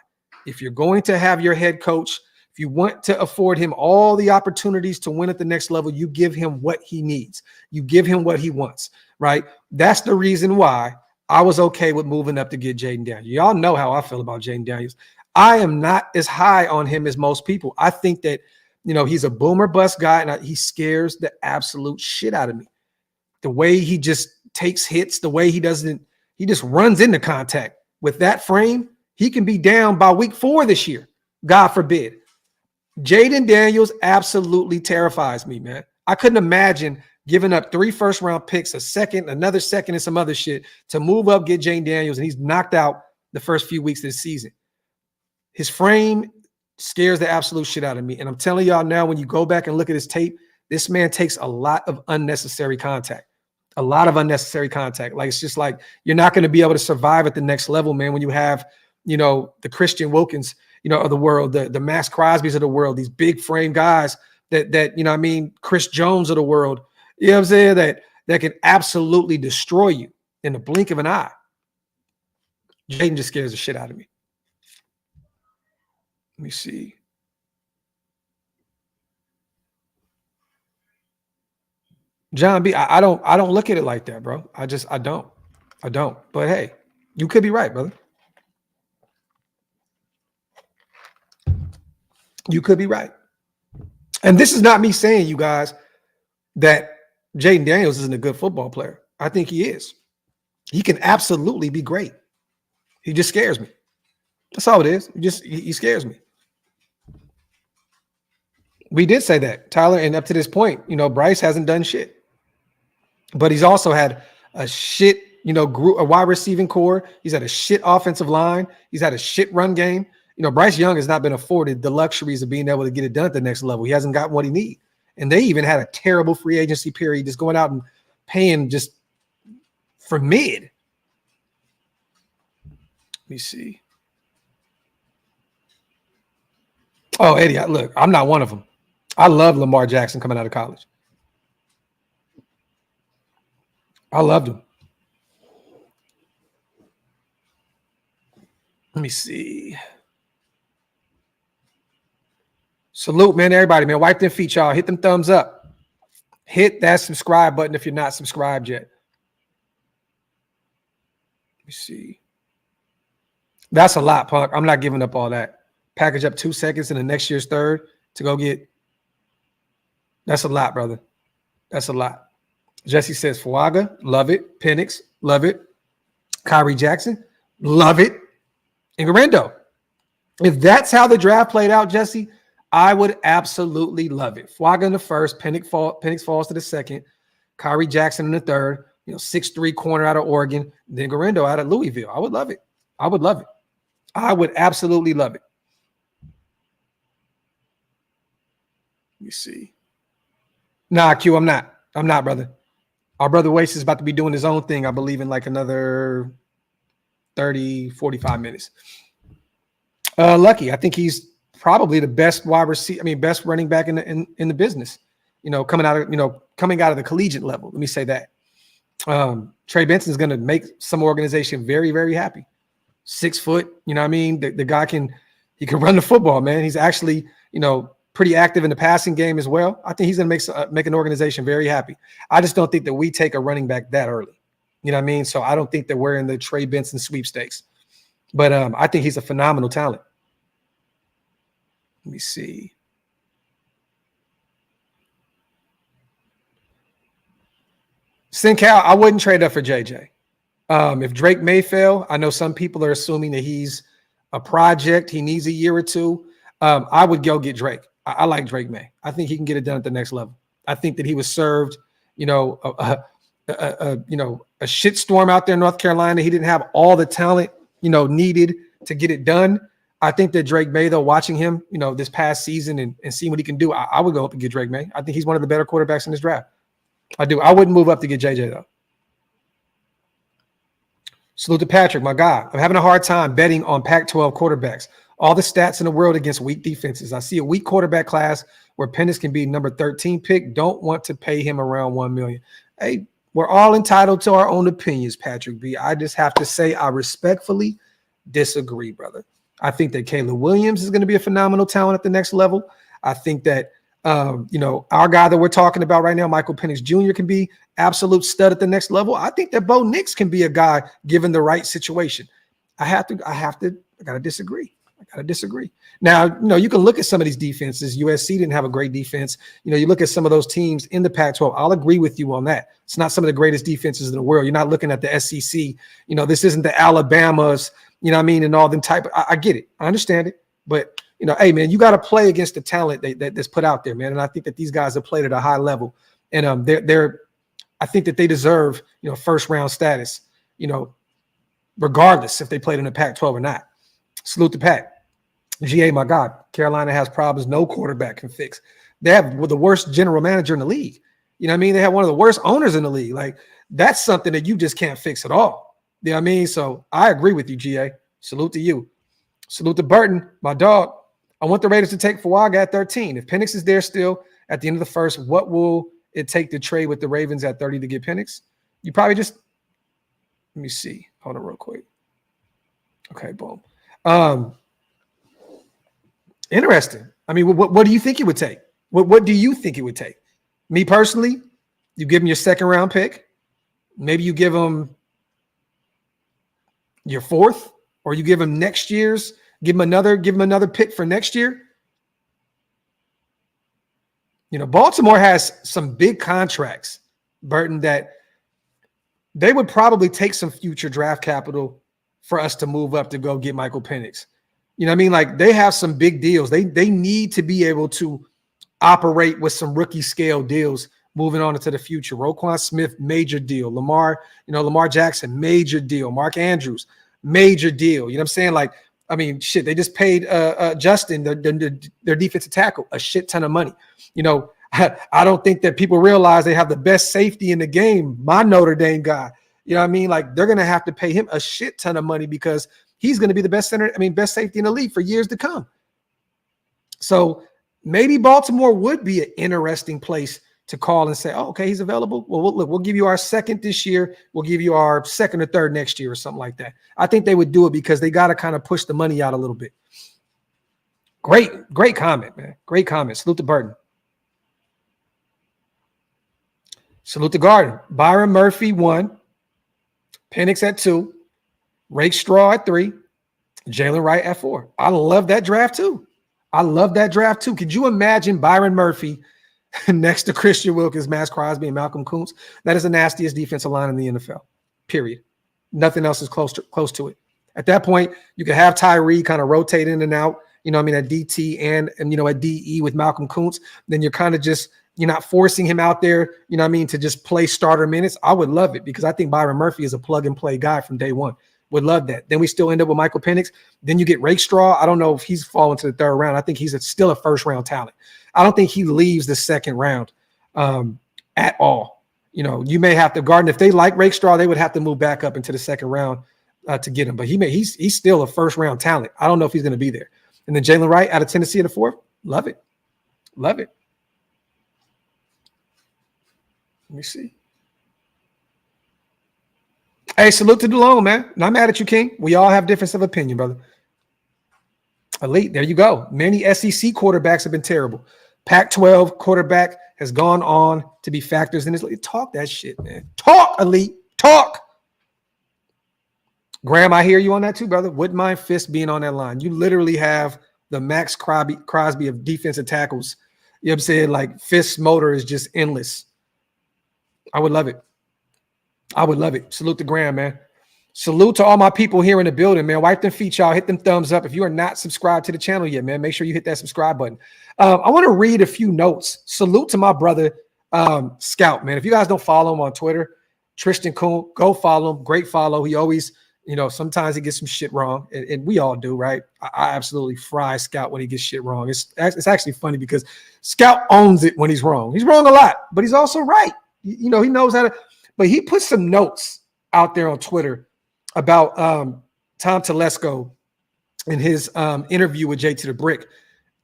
If you're going to have your head coach, if you want to afford him all the opportunities to win at the next level, you give him what he needs. You give him what he wants, right? That's the reason why I was okay with moving up to get Jayden Daniels. Y'all know how I feel about Jayden Daniels. I am not as high on him as most people. I think that, he's a boomer bust guy, and he scares the absolute shit out of me. The way he just takes hits, the way he just runs into contact. With that frame, he can be down by week 4 this year. God forbid. Jayden Daniels absolutely terrifies me, man. I couldn't imagine giving up 3 first-round picks, a second, another second, and some other shit to move up, get Jayden Daniels, and he's knocked out the first few weeks of the season. His frame scares the absolute shit out of me. And I'm telling y'all now, when you go back and look at his tape, this man takes a lot of unnecessary contact. A lot of unnecessary contact. Like, it's just like you're not going to be able to survive at the next level, man, when you have, the Christian Wilkins, of the world, the Max Crosbys of the world, these big frame guys that Chris Jones of the world, you know what I'm saying, that can absolutely destroy you in the blink of an eye. Jayden just scares the shit out of me. Let me see. John B, I don't look at it like that, bro. I don't. But hey, you could be right, brother. You could be right. And this is not me saying, you guys, that Jayden Daniels isn't a good football player. I think he is. He can absolutely be great. He just scares me. That's all it is. He scares me. We did say that, Tyler, and up to this point, Bryce hasn't done shit. But he's also had a shit, group, a wide receiving core. He's had a shit offensive line. He's had a shit run game. Bryce Young has not been afforded the luxuries of being able to get it done at the next level. He hasn't got what he needs. And they even had a terrible free agency period, just going out and paying just for mid. Let me see. Oh, Eddie, look, I'm not one of them. I love Lamar Jackson coming out of college. I loved him. Let me see. Salute, man, everybody, man. Wipe them feet, y'all. Hit them thumbs up. Hit that subscribe button if you're not subscribed yet. Let me see. That's a lot, Punk. I'm not giving up all that. Package up 2 seconds in the next year's third. to go get. That's a lot, brother. That's a lot. Jesse says Fuaga, love it. Penix, love it. Kyrie Jackson, love it. And Garendo. If that's how the draft played out, Jesse, I would absolutely love it. Fuaga in the first, Penix falls to the second, Kyrie Jackson in the third, 6'3" corner out of Oregon, then Garendo out of Louisville. I would love it. I would love it. I would absolutely love it. Let me see. Nah, Q, I'm not. I'm not, brother. Our brother Wace is about to be doing his own thing, I believe, in like another 30, 45 minutes. Lucky. I think he's probably the best wide receiver, best running back in the business, coming out of the collegiate level. Let me say that. Trey Benson is going to make some organization very, very happy. 6 foot, the guy can run the football, man. He's actually, pretty active in the passing game as well. I think he's going to make an organization very happy. I just don't think that we take a running back that early. You know what I mean? So I don't think that we're in the Trey Benson sweepstakes. But I think he's a phenomenal talent. Let me see. Sincal, I wouldn't trade up for JJ. If Drake Maye fail, I know some people are assuming that he's a project. He needs a year or two. I would go get Drake. I like Drake Maye. I think he can get it done at the next level. I think that he was served, a shitstorm out there in North Carolina. He didn't have all the talent, needed to get it done. I think that Drake Maye, though, watching him, this past season and seeing what he can do, I would go up and get Drake Maye. I think he's one of the better quarterbacks in this draft. I do. I wouldn't move up to get JJ, though. Salute to Patrick, my guy. I'm having a hard time betting on Pac-12 quarterbacks. All the stats in the world against weak defenses. I see a weak quarterback class where Penix can be number 13 pick. Don't want to pay him around $1 million. Hey, we're all entitled to our own opinions, Patrick B. I just have to say I respectfully disagree, brother. I think that Caleb Williams is going to be a phenomenal talent at the next level. I think that, our guy that we're talking about right now, Michael Penix Jr., can be absolute stud at the next level. I think that Bo Nix can be a guy given the right situation. I got to disagree. Now, you can look at some of these defenses. USC didn't have a great defense. You look at some of those teams in the Pac-12. I'll agree with you on that. It's not some of the greatest defenses in the world. You're not looking at the SEC. This isn't the Alabamas, and all them type. I get it. I understand it. But, hey, man, you got to play against the talent that's put out there, man. And I think that these guys have played at a high level. And I think that they deserve, first-round status, regardless if they played in the Pac-12 or not. Salute to Pat. GA, my God, Carolina has problems no quarterback can fix. They have the worst general manager in the league. They have one of the worst owners in the league. Like, that's something that you just can't fix at all. You know what I mean? So I agree with you, GA. Salute to you. Salute to Burton, my dog. I want the Raiders to take Fuaga at 13. If Penix is there still at the end of the first, what will it take to trade with the Ravens at 30 to get Penix? You probably just – let me see. Hold on real quick. Okay, boom. Interesting. What do you think it would take? What do you think it would take? Me personally, you give him your second round pick. Maybe you give him your fourth, or you give him next year's. Give him another pick for next year. Baltimore has some big contracts, Burton, that they would probably take some future draft capital for us to move up to go get Michael Penix. Like, they have some big deals. They need to be able to operate with some rookie scale deals moving on into the future. Roquan Smith, major deal. Lamar Jackson, major deal. Mark Andrews, major deal. You know what I'm saying? Like, they just paid Justin, their defensive tackle, a shit ton of money. I don't think that people realize they have the best safety in the game, my Notre Dame guy. You know what I mean? Like, they're going to have to pay him a shit ton of money because he's going to be the best safety in the league for years to come. So maybe Baltimore would be an interesting place to call and say, oh, okay, he's available. Well, we'll give you our second this year. We'll give you our second or third next year or something like that. I think they would do it because they got to kind of push the money out a little bit. Great comment, man. Great comment. Salute to Burton. Salute to Garden. Byron Murphy 1. Penix at 2. Rake Straw at 3. Jalen Wright at 4. I love that draft too. I love that draft too. Could you imagine Byron Murphy next to Christian Wilkins, Max Crosby, and Malcolm Koonce? That is the nastiest defensive line in the NFL, period. Nothing else is close to it. At that point, you could have Tyree kind of rotate in and out, at DT and at DE with Malcolm Koonce. Then you're kind of just, you're not forcing him out there, to just play starter minutes. I would love it because I think Byron Murphy is a plug-and-play guy from day one. Would love that. Then we still end up with Michael Penix. Then you get Rakestraw. I don't know if he's fallen to the third round. I think he's still a first-round talent. I don't think he leaves the second round at all. You may have to Garden. If they like Rakestraw, they would have to move back up into the second round to get him. But he's still a first-round talent. I don't know if he's going to be there. And then Jalen Wright out of Tennessee in the fourth. Love it. Love it. Let me see. Hey, salute to DeLone, man. Not mad at you, King. We all have difference of opinion, brother. Elite, there you go. Many SEC quarterbacks have been terrible. Pac-12 quarterback has gone on to be factors in this league. Talk that shit, man. Talk, Elite. Talk. Graham, I hear you on that too, brother. Wouldn't mind Fisk being on that line. You literally have the Max Crosby of defensive tackles. You know what I'm saying? Like, Fisk's motor is just endless. I would love it. I would love it. Salute to Graham, man. Salute to all my people here in the building, man. Wipe them feet, y'all. Hit them thumbs up. If you are not subscribed to the channel yet, man, make sure you hit that subscribe button. I want to read a few notes. Salute to my brother, Scout, man. If you guys don't follow him on Twitter, Tristan Kuhn, go follow him. Great follow. He always, sometimes he gets some shit wrong, and we all do, right? I absolutely fry Scout when he gets shit wrong. It's actually funny because Scout owns it when he's wrong. He's wrong a lot, but he's also right. He knows how to. But he put some notes out there on Twitter about Tom Telesco in his interview with J to the Brick.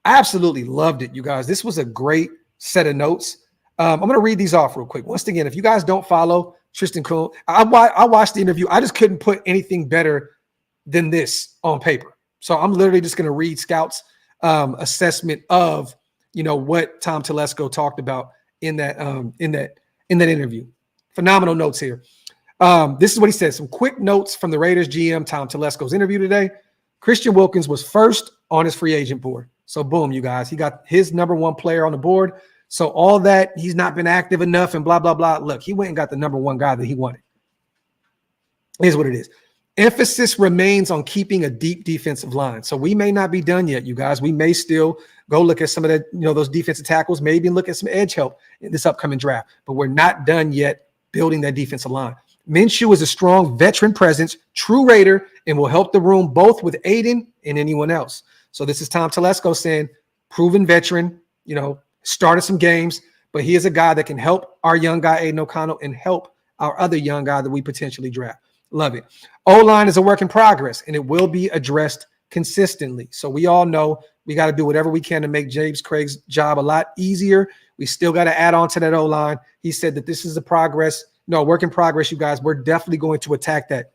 I absolutely loved it, you guys. This was a great set of notes. I'm going to read these off real quick. Once again, if you guys don't follow Tristan Kuhn, I watched the interview. I just couldn't put anything better than this on paper. So I'm literally just going to read Scout's assessment of, what Tom Telesco talked about in that interview. Phenomenal notes here. This is what he said. Some quick notes from the Raiders GM, Tom Telesco's interview today. Christian Wilkins was first on his free agent board. So boom, you guys, he got his number one player on the board. So all that, he's not been active enough and blah, blah, blah. Look, he went and got the number one guy that he wanted. Here's what it is. Emphasis remains on keeping a deep defensive line. So we may not be done yet, you guys. We may still go look at some of the, those defensive tackles, maybe look at some edge help in this upcoming draft. But we're not done yet building that defensive line. Minshew is a strong veteran presence, true Raider, and will help the room both with Aiden and anyone else. So this is Tom Telesco saying, proven veteran, started some games, but he is a guy that can help our young guy, Aiden O'Connell, and help our other young guy that we potentially draft. Love it. O-line is a work in progress, and it will be addressed consistently. So we all know we got to do whatever we can to make James Craig's job a lot easier. We still got to add on to that O-line. He said that this is a work in progress, you guys. We're definitely going to attack that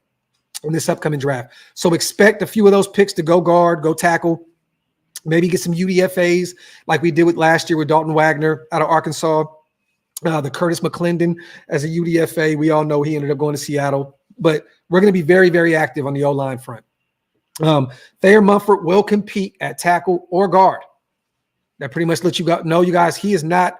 in this upcoming draft. So expect a few of those picks to go guard, go tackle, maybe get some UDFAs like we did with last year with Dalton Wagner out of Arkansas, the Curtis McClendon as a UDFA. We all know he ended up going to Seattle. But we're going to be very, very active on the O-line front. Thayer Munford will compete at tackle or guard. That pretty much lets you know, you guys, he is not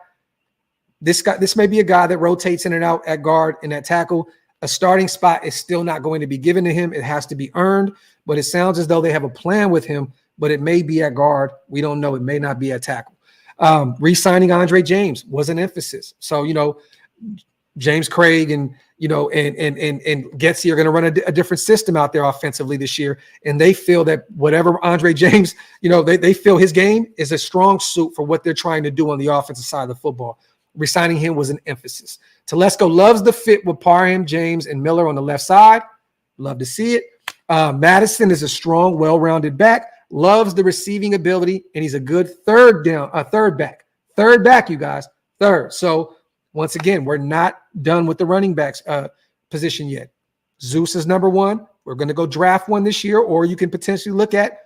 this guy. This may be a guy that rotates in and out at guard and at tackle. A starting spot is still not going to be given to him. It has to be earned, but it sounds as though they have a plan with him, but it may be at guard. We don't know. It may not be at tackle. Re-signing Andre James was an emphasis. So, James Craig and Getsy are going to run a different system out there offensively this year. And they feel that whatever Andre James, they feel his game is a strong suit for what they're trying to do on the offensive side of the football. Resigning him was an emphasis. Telesco loves the fit with Parham, James, and Miller on the left side. Love to see it. Madison is a strong, well-rounded back. Loves the receiving ability, and he's a good third back. Third back, you guys. Third. So once again, we're not done with the running backs position yet. Zeus is number one. We're going to go draft one this year, or you can potentially look at,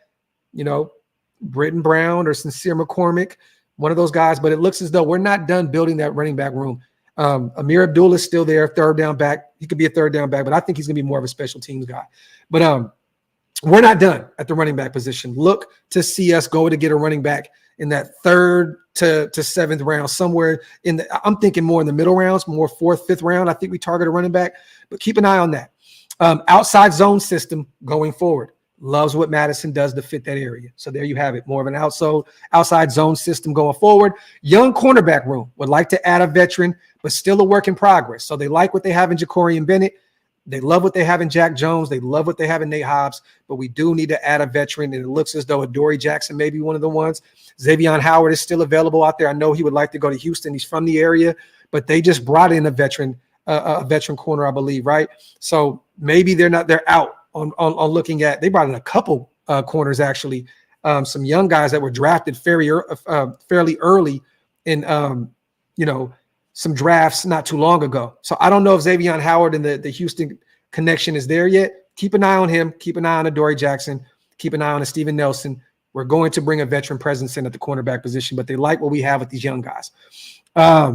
Britton Brown or Sincere McCormick, one of those guys. But it looks as though we're not done building that running back room. Amir Abdullah is still there, third down back. He could be a third down back, but I think he's going to be more of a special teams guy. But we're not done at the running back position. Look to see us go to get a running back in that 3rd to 7th round, somewhere in the, I'm thinking more in the middle rounds, more 4th, 5th round. I think we target a running back, but keep an eye on that. Outside zone system going forward. Loves what Madison does to fit that area. So there you have it. More of an outside zone system going forward. Young cornerback room. Would like to add a veteran, but still a work in progress. So they like what they have in Ja'Cory Bennett. They love what they have in Jack Jones. They love what they have in Nate Hobbs, but we do need to add a veteran, and it looks as though Adoree Jackson may be one of the ones. Xavier Howard is still available out there. I know he would like to go to Houston. He's from the area, but they just brought in a veteran corner, I believe, right? So maybe they're out on looking at. They brought in a couple corners, actually, some young guys that were drafted fairly early in, some drafts not too long ago. So I don't know if Xavier Howard and the Houston connection is there yet. Keep an eye on him. Keep an eye on Adoree Jackson. Keep an eye on Steven Nelson. We're going to bring a veteran presence in at the cornerback position, but they like what we have with these young guys. Let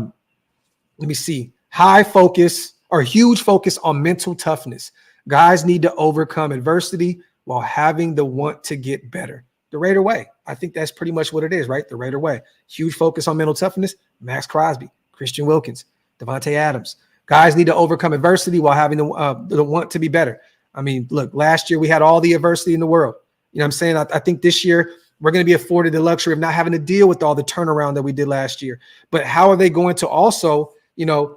me see. Huge focus on mental toughness. Guys need to overcome adversity while having the want to get better. The Raider way. I think that's pretty much what it is, right? The Raider way. Huge focus on mental toughness. Max Crosby, Christian Wilkins, Devontae Adams. Guys need to overcome adversity while having the want to be better. I mean, look, last year we had all the adversity in the world. You know what I'm saying? I think this year we're going to be afforded the luxury of not having to deal with all the turnaround that we did last year. But how are they going to also,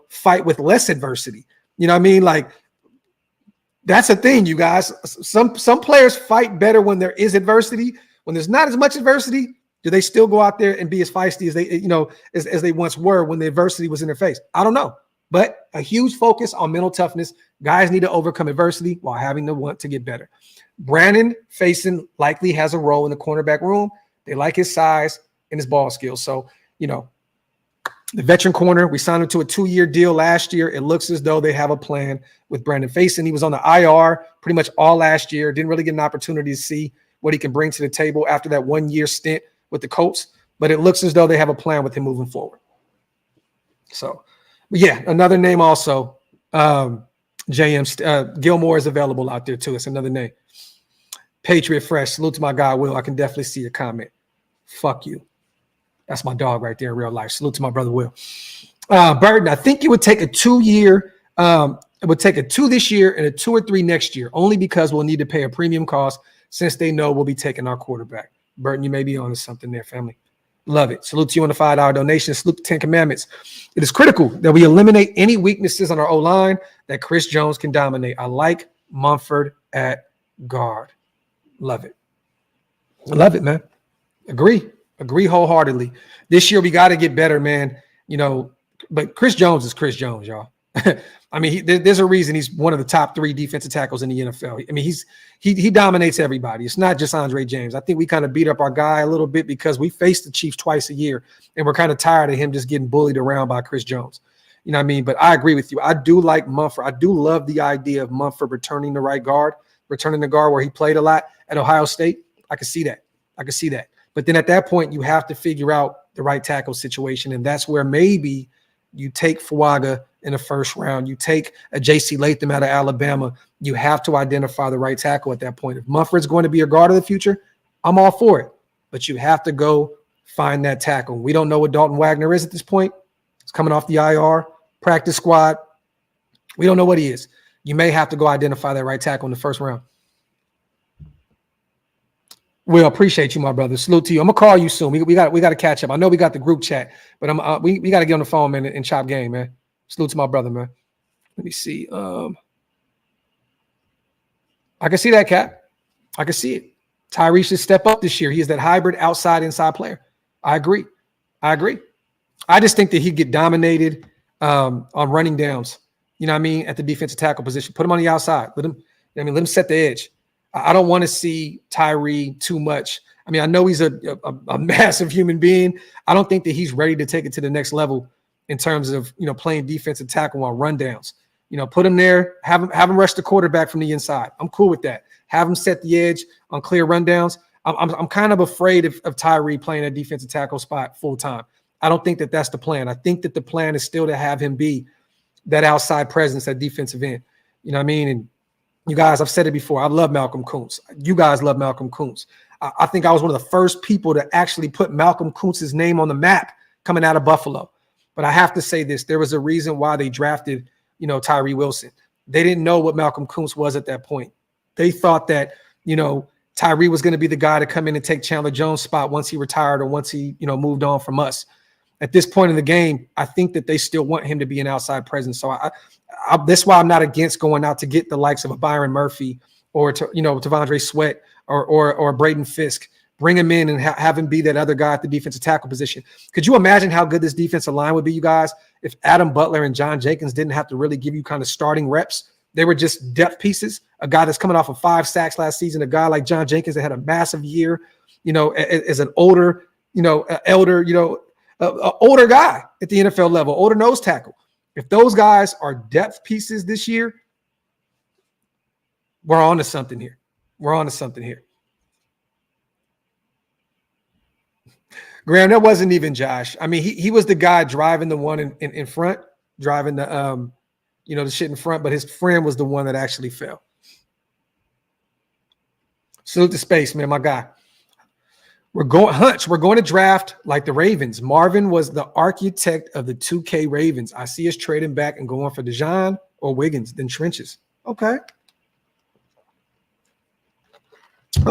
fight with less adversity? You know what I mean? Like, that's a thing, you guys. Some players fight better when there is adversity. When there's not as much adversity, do they still go out there and be as feisty as they, as they once were when the adversity was in their face? I don't know. But a huge focus on mental toughness. Guys need to overcome adversity while having the want to get better. Brandon Faison likely has a role in the cornerback room. They like his size and his ball skills. So, the veteran corner, we signed him to a 2-year deal last year. It looks as though they have a plan with Brandon Faison. He was on the IR pretty much all last year. Didn't really get an opportunity to see what he can bring to the table after that 1-year stint with the Colts. But it looks as though they have a plan with him moving forward. So, yeah, another name also. Gilmore is available out there too. It's another name. Patriot Fresh. Salute to my guy, Will. I can definitely see your comment. Fuck you. That's my dog right there in real life. Salute to my brother, Will. Burton, I think it would take a 2-year. It would take a 2 this year and a 2 or 3 next year, only because we'll need to pay a premium cost since they know we'll be taking our quarterback. Burton, you may be on to something there, family. Love it. Salute to you on the $5 donation. Salute to 10 Commandments. It is critical that we eliminate any weaknesses on our O-line that Chris Jones can dominate. I like Mumford at guard. Love it. Love it, man. Agree wholeheartedly. This year we got to get better, man. But Chris Jones is Chris Jones, y'all. I mean, there's a reason he's one of the top 3 defensive tackles in the NFL. I mean, he dominates everybody. It's not just Andre James. I think we kind of beat up our guy a little bit because we face the Chiefs twice a year, and we're kind of tired of him just getting bullied around by Chris Jones. You know what I mean? But I agree with you. I do like Mumford. I do love the idea of Mumford returning the right guard, returning the guard where he played a lot at Ohio State. I can see that. But then at that point, you have to figure out the right tackle situation, and that's where maybe you take Fuaga in the first round. You take a J.C. Latham out of Alabama. You have to identify the right tackle at that point. If Mumford's going to be a guard of the future, I'm all for it. But you have to go find that tackle. We don't know what Dalton Wagner is at this point. He's coming off the IR, practice squad. We don't know what he is. You may have to go identify that right tackle in the first round. Will, appreciate you, my brother. Salute to you. I'm gonna call you soon. We got to catch up. I know we got the group chat, but we got to get on the phone, man, and chop game, man. Salute to my brother, man. Let me see. I can see that, Cap. I can see it. Tyree should step up this year. He is that hybrid outside-inside player. I agree. I just think that he'd get dominated on running downs. You know what I mean? At the defensive tackle position. Put him on the outside. Let him set the edge. I don't want to see Tyree too much. I mean, I know he's a massive human being. I don't think that he's ready to take it to the next level in terms of, playing defensive tackle on rundowns. Put him there, have him rush the quarterback from the inside. I'm cool with that. Have him set the edge on clear rundowns. I'm kind of afraid of Tyree playing a defensive tackle spot full time. I don't think that that's the plan. I think that the plan is still to have him be that outside presence at defensive end. You know what I mean? And You guys, I've said it before. I love Malcolm Koonce. You guys love Malcolm Koonce. I think I was one of the first people to actually put Malcolm Koonce's name on the map coming out of Buffalo. But I have to say this. There was a reason why they drafted, Tyree Wilson. They didn't know what Malcolm Koonce was at that point. They thought that, Tyree was going to be the guy to come in and take Chandler Jones' spot once he retired or once he, moved on from us. At this point in the game, I think that they still want him to be an outside presence. So that's why I'm not against going out to get the likes of a Byron Murphy or T'Vondre Sweat or Braden Fisk. Bring him in and have him be that other guy at the defensive tackle position. Could you imagine how good this defensive line would be, you guys, if Adam Butler and John Jenkins didn't have to really give you kind of starting reps? They were just depth pieces. A guy that's coming off of 5 sacks last season, a guy like John Jenkins that had a massive year, as an older, older guy at the NFL level, older nose tackle. If those guys are depth pieces this year, we're on to something here. We're on to something here. Graham, that wasn't even Josh. I mean, he was the guy driving the one in front, driving the the shit in front, but his friend was the one that actually fell. Salute to Space, man, my guy. We're going to draft like the Ravens. Marvin was the architect of the 2K Ravens. I see us trading back and going for Dejon or Wiggins, then trenches. Okay. So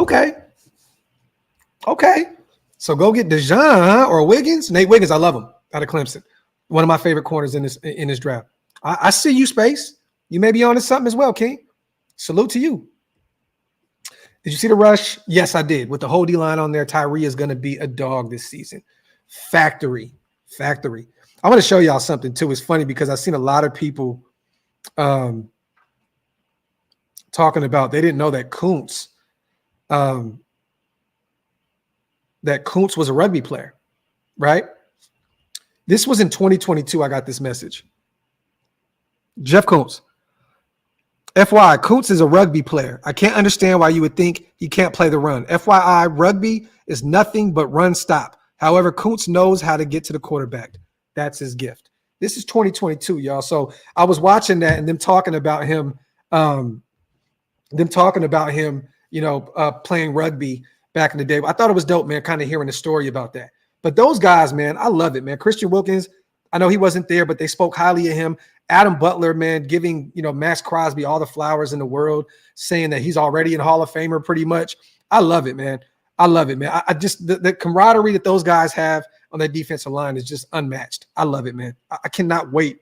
go get Dejon or Wiggins. Nate Wiggins, I love him out of Clemson. One of my favorite corners in this draft. I see you, Space. You may be on to something as well, King. Salute to you. Did you see the rush? Yes, I did. With the whole D-line on there, Tyree is going to be a dog this season. Factory. I want to show y'all something, too. It's funny because I've seen a lot of people talking about they didn't know that Koonce was a rugby player, right? This was in 2022. I got this message. Jeff Koonce. FYI, Koonce is a rugby player. I can't understand why you would think he can't play the run. FYI, rugby is nothing but run stop. However, Koonce knows how to get to the quarterback. That's his gift. This is 2022, y'all. So I was watching that and them talking about him, playing rugby back in the day. I thought it was dope, man, kind of hearing the story about that. But those guys, man, I love it, man. Christian Wilkins, I know he wasn't there, but they spoke highly of him. Adam Butler, man, giving, Max Crosby all the flowers in the world, saying that he's already in Hall of Famer pretty much. I love it, man. I just, the camaraderie that those guys have on their defensive line is just unmatched. I love it, man. I cannot wait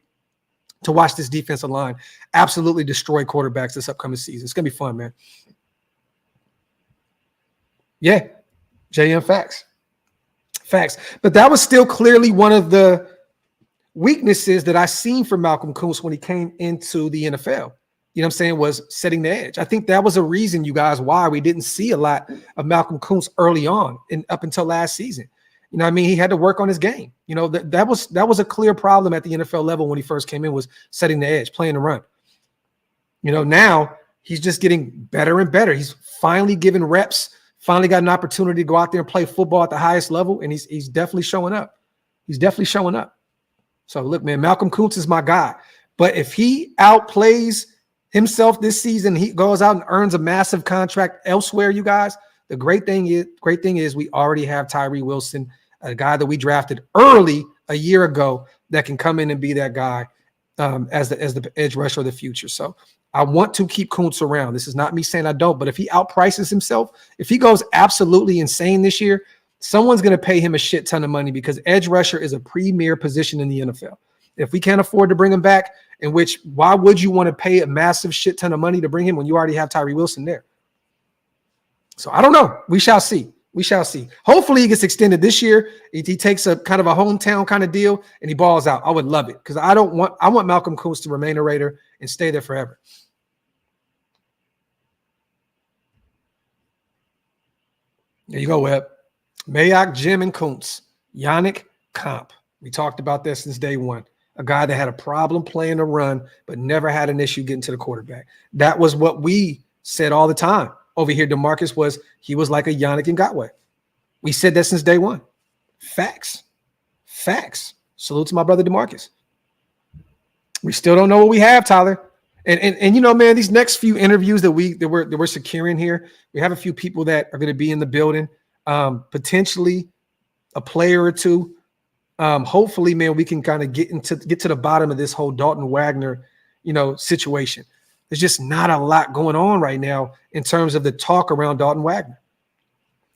to watch this defensive line absolutely destroy quarterbacks this upcoming season. It's going to be fun, man. Yeah, JM facts. But that was still clearly one of the weaknesses that I seen from Malcolm Koonce when he came into the NFL. You know what I'm saying? Was setting the edge. I think that was a reason, you guys, why we didn't see a lot of Malcolm Koonce early on and up until last season. You know what I mean? He had to work on his game. That was a clear problem at the NFL level when he first came in, was setting the edge, playing the run. Now he's just getting better and better. He's finally given reps, finally got an opportunity to go out there and play football at the highest level, and he's definitely showing up. So look, man, Malcolm Koonce is my guy. But if he outplays himself this season, he goes out and earns a massive contract elsewhere, you guys. The great thing is we already have Tyree Wilson, a guy that we drafted early a year ago that can come in and be that guy as the edge rusher of the future. So I want to keep Koonce around. This is not me saying I don't, but if he outprices himself, if he goes absolutely insane this year, someone's going to pay him a shit ton of money, because edge rusher is a premier position in the NFL. If we can't afford to bring him back, why would you want to pay a massive shit ton of money to bring him when you already have Tyree Wilson there? So I don't know. We shall see. Hopefully he gets extended this year. He takes a kind of a hometown kind of deal and he balls out. I would love it, because I want Malcolm Koonce to remain a Raider and stay there forever. There you go, Webb. Mayock, Jim, and Koonce. Yannick Comp. We talked about this since day one. A guy that had a problem playing the run, but never had an issue getting to the quarterback. That was what we said all the time over here. DeMarcus he was like a Yannick Ngakoue. We said that since day one. Facts. Salute to my brother DeMarcus. We still don't know what we have, Tyler. And you know, man, these next few interviews that we're securing here, we have a few people that are going to be in the building, potentially a player or two. Hopefully, man, we can kind of get to the bottom of this whole Dalton Wagner, you know, situation. There's just not a lot going on right now in terms of the talk around Dalton Wagner.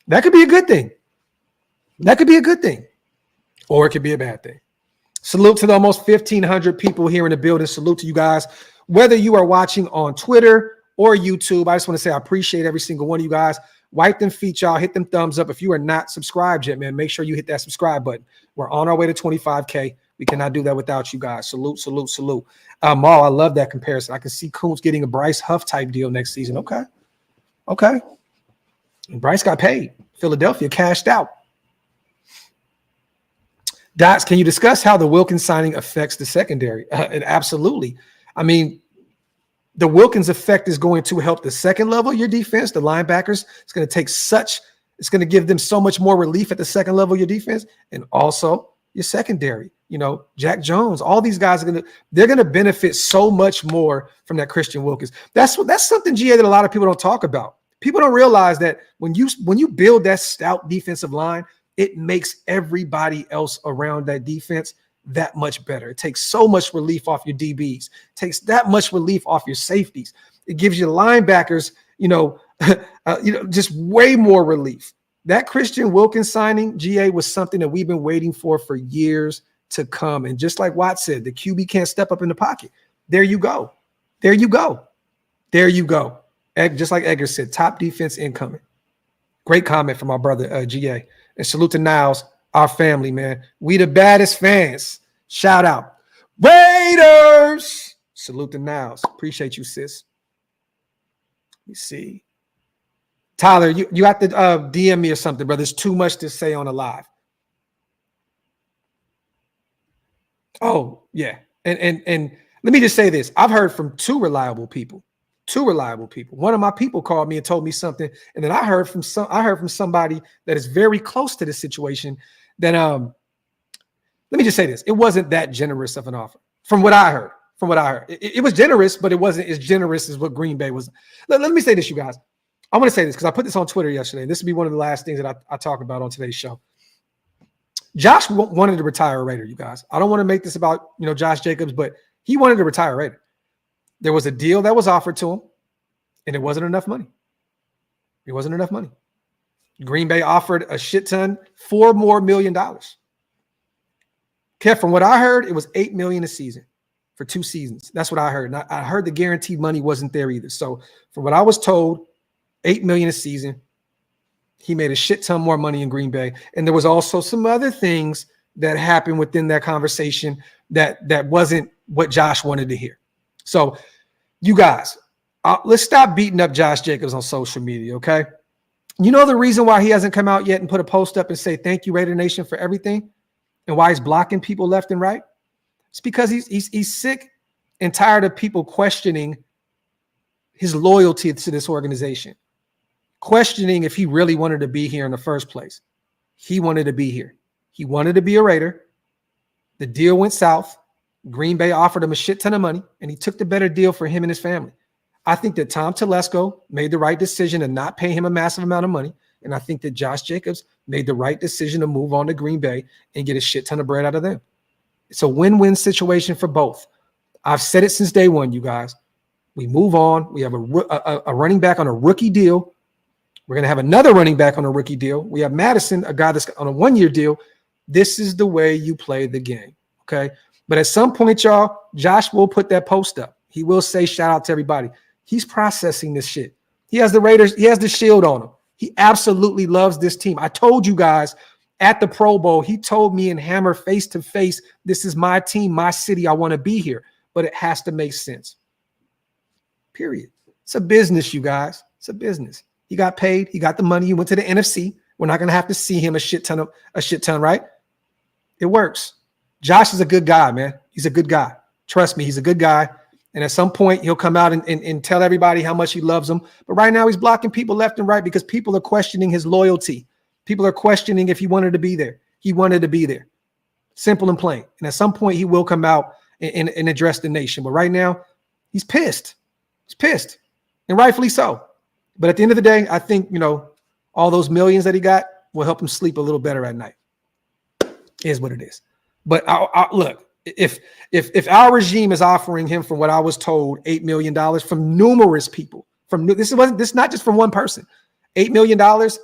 That could be a good thing. That could be a good thing, or it could be a bad thing. Salute to the almost 1,500 people here in the building. Salute to you guys. Whether you are watching on Twitter or YouTube, I just want to say I appreciate every single one of you guys. Wipe them feet, y'all. Hit them thumbs up. If you are not subscribed yet, man, make sure you hit that subscribe button. We're on our way to 25K. We cannot do that without you guys. Salute, salute, salute. Maul, I love that comparison. I can see Koonce getting a Bryce Huff type deal next season. Okay. And Bryce got paid. Philadelphia cashed out. Dots, can you discuss how the Wilkins signing affects the secondary? Absolutely. I mean, the Wilkins effect is going to help the second level of your defense, the linebackers. It's going to give them so much more relief at the second level of your defense, and also your secondary. You know, Jack Jones, all these guys they're going to benefit so much more from that Christian Wilkins. That's something, GA, that a lot of people don't talk about. People don't realize that when you build that stout defensive line, it makes everybody else around that defense that much better. It takes so much relief off your DBs. It takes that much relief off your safeties. It gives your linebackers, just way more relief. That Christian Wilkins signing, GA, was something that we've been waiting for years to come. And just like Watt said, the QB can't step up in the pocket. There you go. Just like Edgar said, top defense incoming. Great comment from our brother, GA. And salute to Niles, our family, man. We the baddest fans. Shout out. Raiders! Salute to Niles. Appreciate you, sis. Let me see. Tyler, you have to DM me or something, brother. There's too much to say on a live. Oh, yeah. And let me just say this. I've heard from two reliable people. One of my people called me and told me something, and then I heard from somebody that is very close to this situation that let me just say this. It wasn't that generous of an offer from what I heard. It was generous, but it wasn't as generous as what Green Bay was. Let me say this, you guys. I want to say this because I put this on Twitter yesterday. This will be one of the last things that I talk about on today's show. Josh wanted to retire a Raider, you guys. I don't want to make this about, Josh Jacobs, but he wanted to retire a Raider. There was a deal that was offered to him, and it wasn't enough money. Green Bay offered a shit ton, $4 more million. Kev, from what I heard, it was $8 million a season for 2 seasons. That's what I heard. And I heard the guaranteed money wasn't there either. So from what I was told, $8 million a season. He made a shit ton more money in Green Bay. And there was also some other things that happened within that conversation that wasn't what Josh wanted to hear. So you guys, let's stop beating up Josh Jacobs on social media, okay? You know the reason why he hasn't come out yet and put a post up and say, thank you, Raider Nation, for everything, and why he's blocking people left and right? It's because he's sick and tired of people questioning his loyalty to this organization, questioning if he really wanted to be here in the first place. He wanted to be here. He wanted to be a Raider. The deal went south. Green Bay offered him a shit ton of money, and he took the better deal for him and his family. I think that Tom Telesco made the right decision to not pay him a massive amount of money, and I think that Josh Jacobs made the right decision to move on to Green Bay and get a shit ton of bread out of them. It's a win-win situation for both. I've said it since day one, you guys. We move on. We have a running back on a rookie deal. We're going to have another running back on a rookie deal. We have Madison, a guy that's on a 1-year deal. This is the way you play the game, okay? But at some point, y'all, Josh will put that post up. He will say shout out to everybody. He's processing this shit. He has the Raiders. He has the shield on him. He absolutely loves this team. I told you guys at the Pro Bowl, he told me in Hammer face to face, this is my team, my city. I want to be here, but it has to make sense. Period. It's a business, you guys. It's a business. He got paid. He got the money. He went to the NFC. We're not going to have to see him a shit ton, right? It works. Josh is a good guy, man. He's a good guy. Trust me, he's a good guy. And at some point, he'll come out and tell everybody how much he loves them. But right now, he's blocking people left and right because people are questioning his loyalty. People are questioning if he wanted to be there. He wanted to be there. Simple and plain. And at some point, he will come out and address the nation. But right now, He's pissed. He's pissed, and rightfully so. But at the end of the day, I think, all those millions that he got will help him sleep a little better at night. Is what it is. But look, if our regime is offering him, from what I was told, $8 million from numerous people, this is not just from one person, $8 million,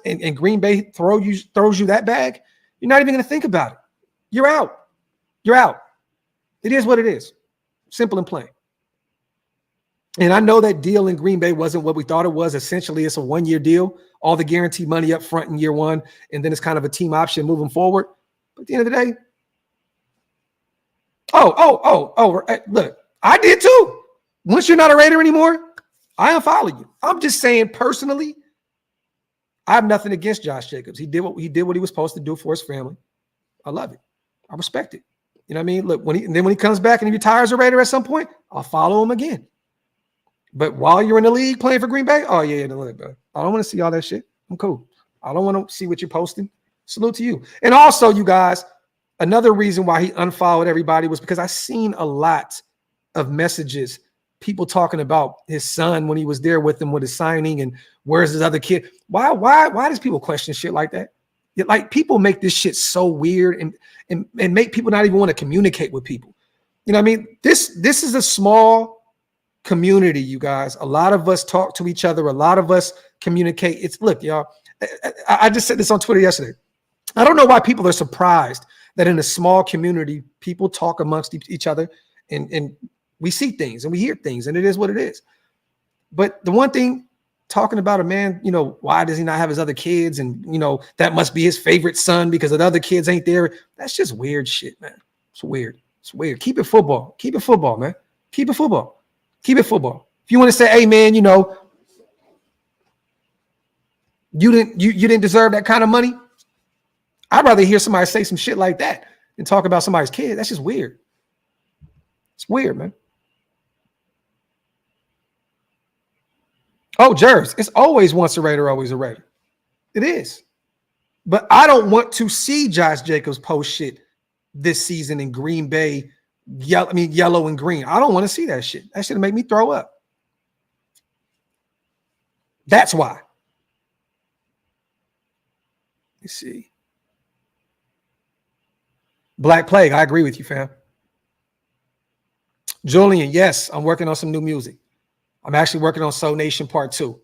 and Green Bay throws you that bag, you're not even going to think about it. You're out. You're out. It is what it is. Simple and plain. And I know that deal in Green Bay wasn't what we thought it was. Essentially, it's a 1-year deal, all the guaranteed money up front in year one, and then it's kind of a team option moving forward. But at the end of the day, look, I did too. Once you're not a Raider anymore, I unfollow you. I'm just saying personally, I have nothing against Josh Jacobs. He did what he was supposed to do for his family. I love it. I respect it. You know what I mean? Look, when he comes back and he retires a Raider at some point, I'll follow him again. But while you're in the league playing for Green Bay, I don't want to see all that shit. I'm cool. I don't want to see what you're posting. Salute to you. And also, you guys, another reason why he unfollowed everybody was because I seen a lot of messages, people talking about his son when he was there with him with his signing, and where's his other kid? Why does people question shit like that? Like, people make this shit so weird and make people not even want to communicate with people. You know what I mean? This is a small community, you guys. A lot of us talk to each other. A lot of us communicate. Look, y'all, I just said this on Twitter yesterday. I don't know why people are surprised that in a small community, people talk amongst each other, and we see things and we hear things, and it is what it is. But the one thing, talking about a man, why does he not have his other kids? And, that must be his favorite son because the other kids ain't there. That's just weird shit, man. It's weird. It's weird. Keep it football. Keep it football, man. Keep it football. Keep it football. If you want to say, hey, man, you didn't deserve that kind of money, I'd rather hear somebody say some shit like that than talk about somebody's kid. That's just weird. It's weird, man. Oh, Jerz, it's always once a Raider, always a Raider. It is. But I don't want to see Josh Jacobs post shit this season in Green Bay, yellow and green. I don't want to see that shit. That shit will make me throw up. That's why. Let's see. Black Plague, I agree with you, fam. Julian, yes, I'm working on some new music. I'm actually working on Soul Nation Part 2.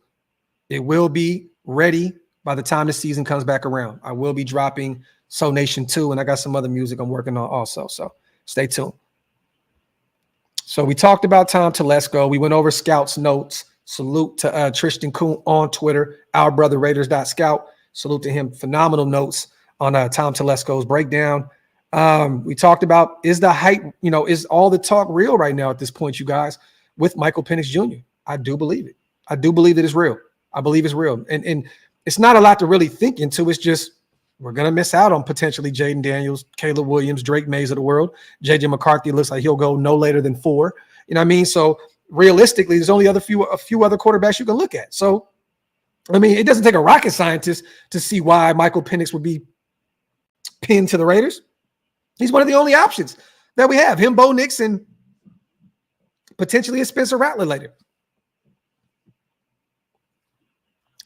It will be ready by the time the season comes back around. I will be dropping Soul Nation 2, and I got some other music I'm working on also, so stay tuned. So we talked about Tom Telesco. We went over Scout's notes. Salute to Tristan Kuhn on Twitter, our brother Raiders.scout. Salute to him. Phenomenal notes on Tom Telesco's breakdown. We talked about, is the hype, is all the talk real right now at this point, you guys, with Michael Penix Jr.? I do believe it. I do believe that it's real. I believe it's real. And it's not a lot to really think into. It's just, we're going to miss out on potentially Jayden Daniels, Caleb Williams, Drake Mays of the world. JJ McCarthy looks like he'll go no later than 4. You know what I mean? So realistically, there's only a few other quarterbacks you can look at. So, I mean, it doesn't take a rocket scientist to see why Michael Penix would be pinned to the Raiders. He's one of the only options that we have. Him, Bo Nix, and potentially a Spencer Rattler later.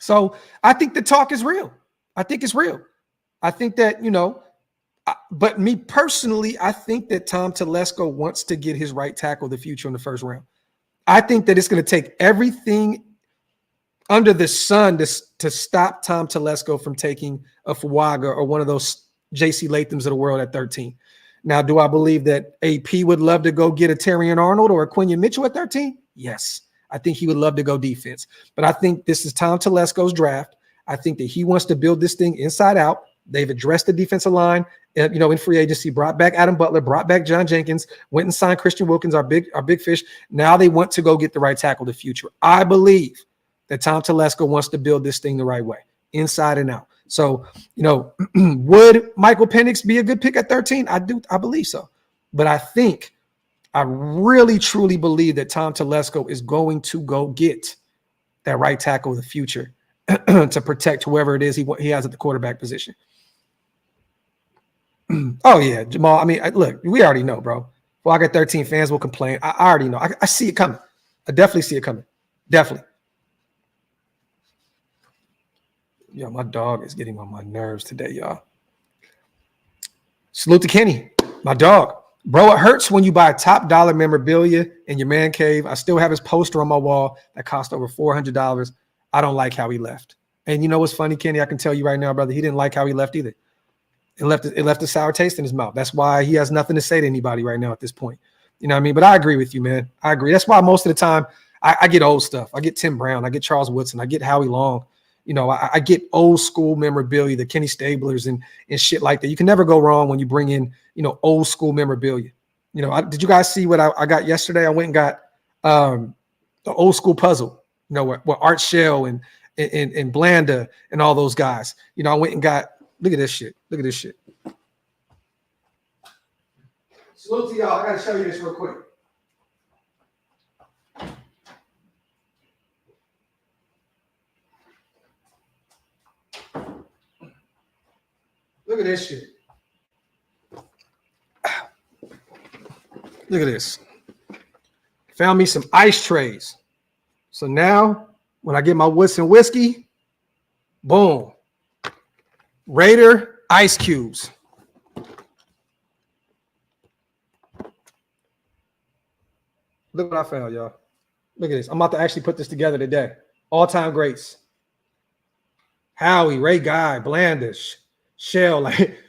So I think the talk is real. I think it's real. I think that, but me personally, I think that Tom Telesco wants to get his right tackle of the future in the first round. I think that it's going to take everything under the sun to stop Tom Telesco from taking a Fuaga or one of those J.C. Lathams of the world at 13. Now, do I believe that AP would love to go get a Terrion Arnold or a Quinion Mitchell at 13? Yes. I think he would love to go defense. But I think this is Tom Telesco's draft. I think that he wants to build this thing inside out. They've addressed the defensive line, in free agency, brought back Adam Butler, brought back John Jenkins, went and signed Christian Wilkins, our big fish. Now they want to go get the right tackle of the future. I believe that Tom Telesco wants to build this thing the right way, inside and out. So, would Michael Penix be a good pick at 13? I believe so. But I really, truly believe that Tom Telesco is going to go get that right tackle of the future to protect whoever it is he has at the quarterback position. Oh, yeah, Jamal. I mean, look, we already know, bro. Well, I got 13 fans will complain. I already know. I see it coming. I definitely see it coming. Definitely. Yo, my dog is getting on my nerves today, y'all. Salute to Kenny, my dog. Bro, it hurts when you buy top dollar memorabilia in your man cave. I still have his poster on my wall that cost over $400. I don't like how he left. And you know what's funny, Kenny? I can tell you right now, brother, he didn't like how he left either. It left a sour taste in his mouth. That's why he has nothing to say to anybody right now at this point. You know what I mean? But I agree with you, man. I agree. That's why most of the time I get old stuff. I get Tim Brown. I get Charles Woodson. I get Howie Long. You know, I get old school memorabilia, the Kenny Stablers and shit like that. You can never go wrong when you bring in, you know, old school memorabilia. You know, did you guys see what I got yesterday? I went and got the old school puzzle, you know, where Art Shell and Blanda and all those guys. You know, I went and got, look at this shit. Look at this shit. Salute to y'all. I got to show you this real quick. Look at this shit. Look at this. Found me some ice trays. So now when I get my Woodson whiskey, boom. Raider ice cubes. Look what I found, y'all. Look at this. I'm about to actually put this together today. All-time greats. Howie, Ray Guy, Blandish, Shell, like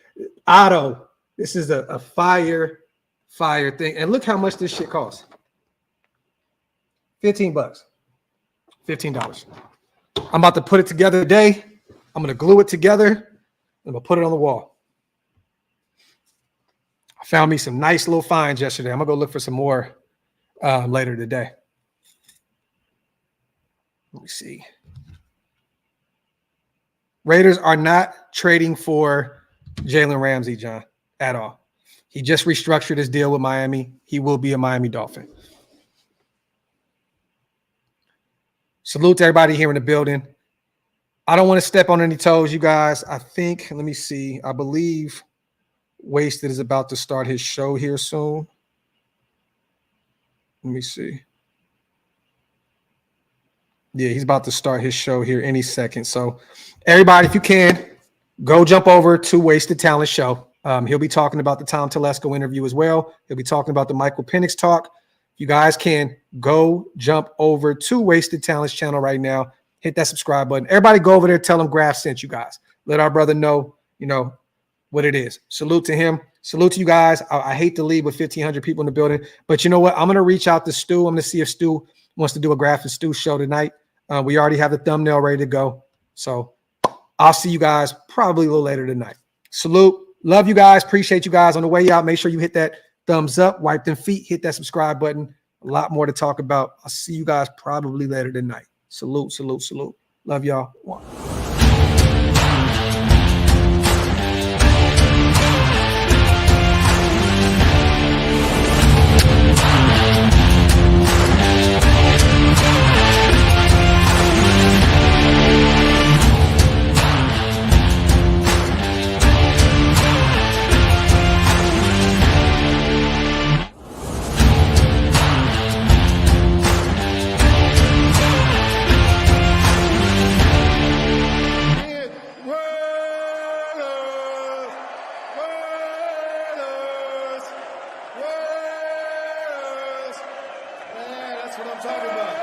Otto. This is a fire thing. And look how much this shit costs. $15. $15. I'm about to put it together today. I'm going to glue it together. I'm going to put it on the wall. I found me some nice little finds yesterday. I'm going to go look for some more later today. Let me see. Raiders are not trading for Jalen Ramsey, John, at all. He just restructured his deal with Miami. He will be a Miami Dolphin. Salute to everybody here in the building. I don't want to step on any toes, you guys. I think, let me see. I believe Wasted is about to start his show here soon. Let me see. Yeah, he's about to start his show here any second. So everybody, if you can, go jump over to Wasted Talent Show. He'll be talking about the Tom Telesco interview as well. He'll be talking about the Michael Penix talk. If you guys can, go jump over to Wasted Talent's channel right now. Hit that subscribe button. Everybody go over there, tell him Graphk sent you guys. Let our brother know, you know, what it is. Salute to him. Salute to you guys. I hate to leave with 1,500 people in the building, but you know what? I'm going to reach out to Stu. I'm going to see if Stu wants to do a Graphk and Stu show tonight. We already have the thumbnail ready to go. So I'll see you guys probably a little later tonight. Salute. Love you guys. Appreciate you guys. On the way out, make sure you hit that thumbs up, wipe them feet, hit that subscribe button. A lot more to talk about. I'll see you guys probably later tonight. Salute, salute, salute. Love y'all. One. That's what I'm talking about.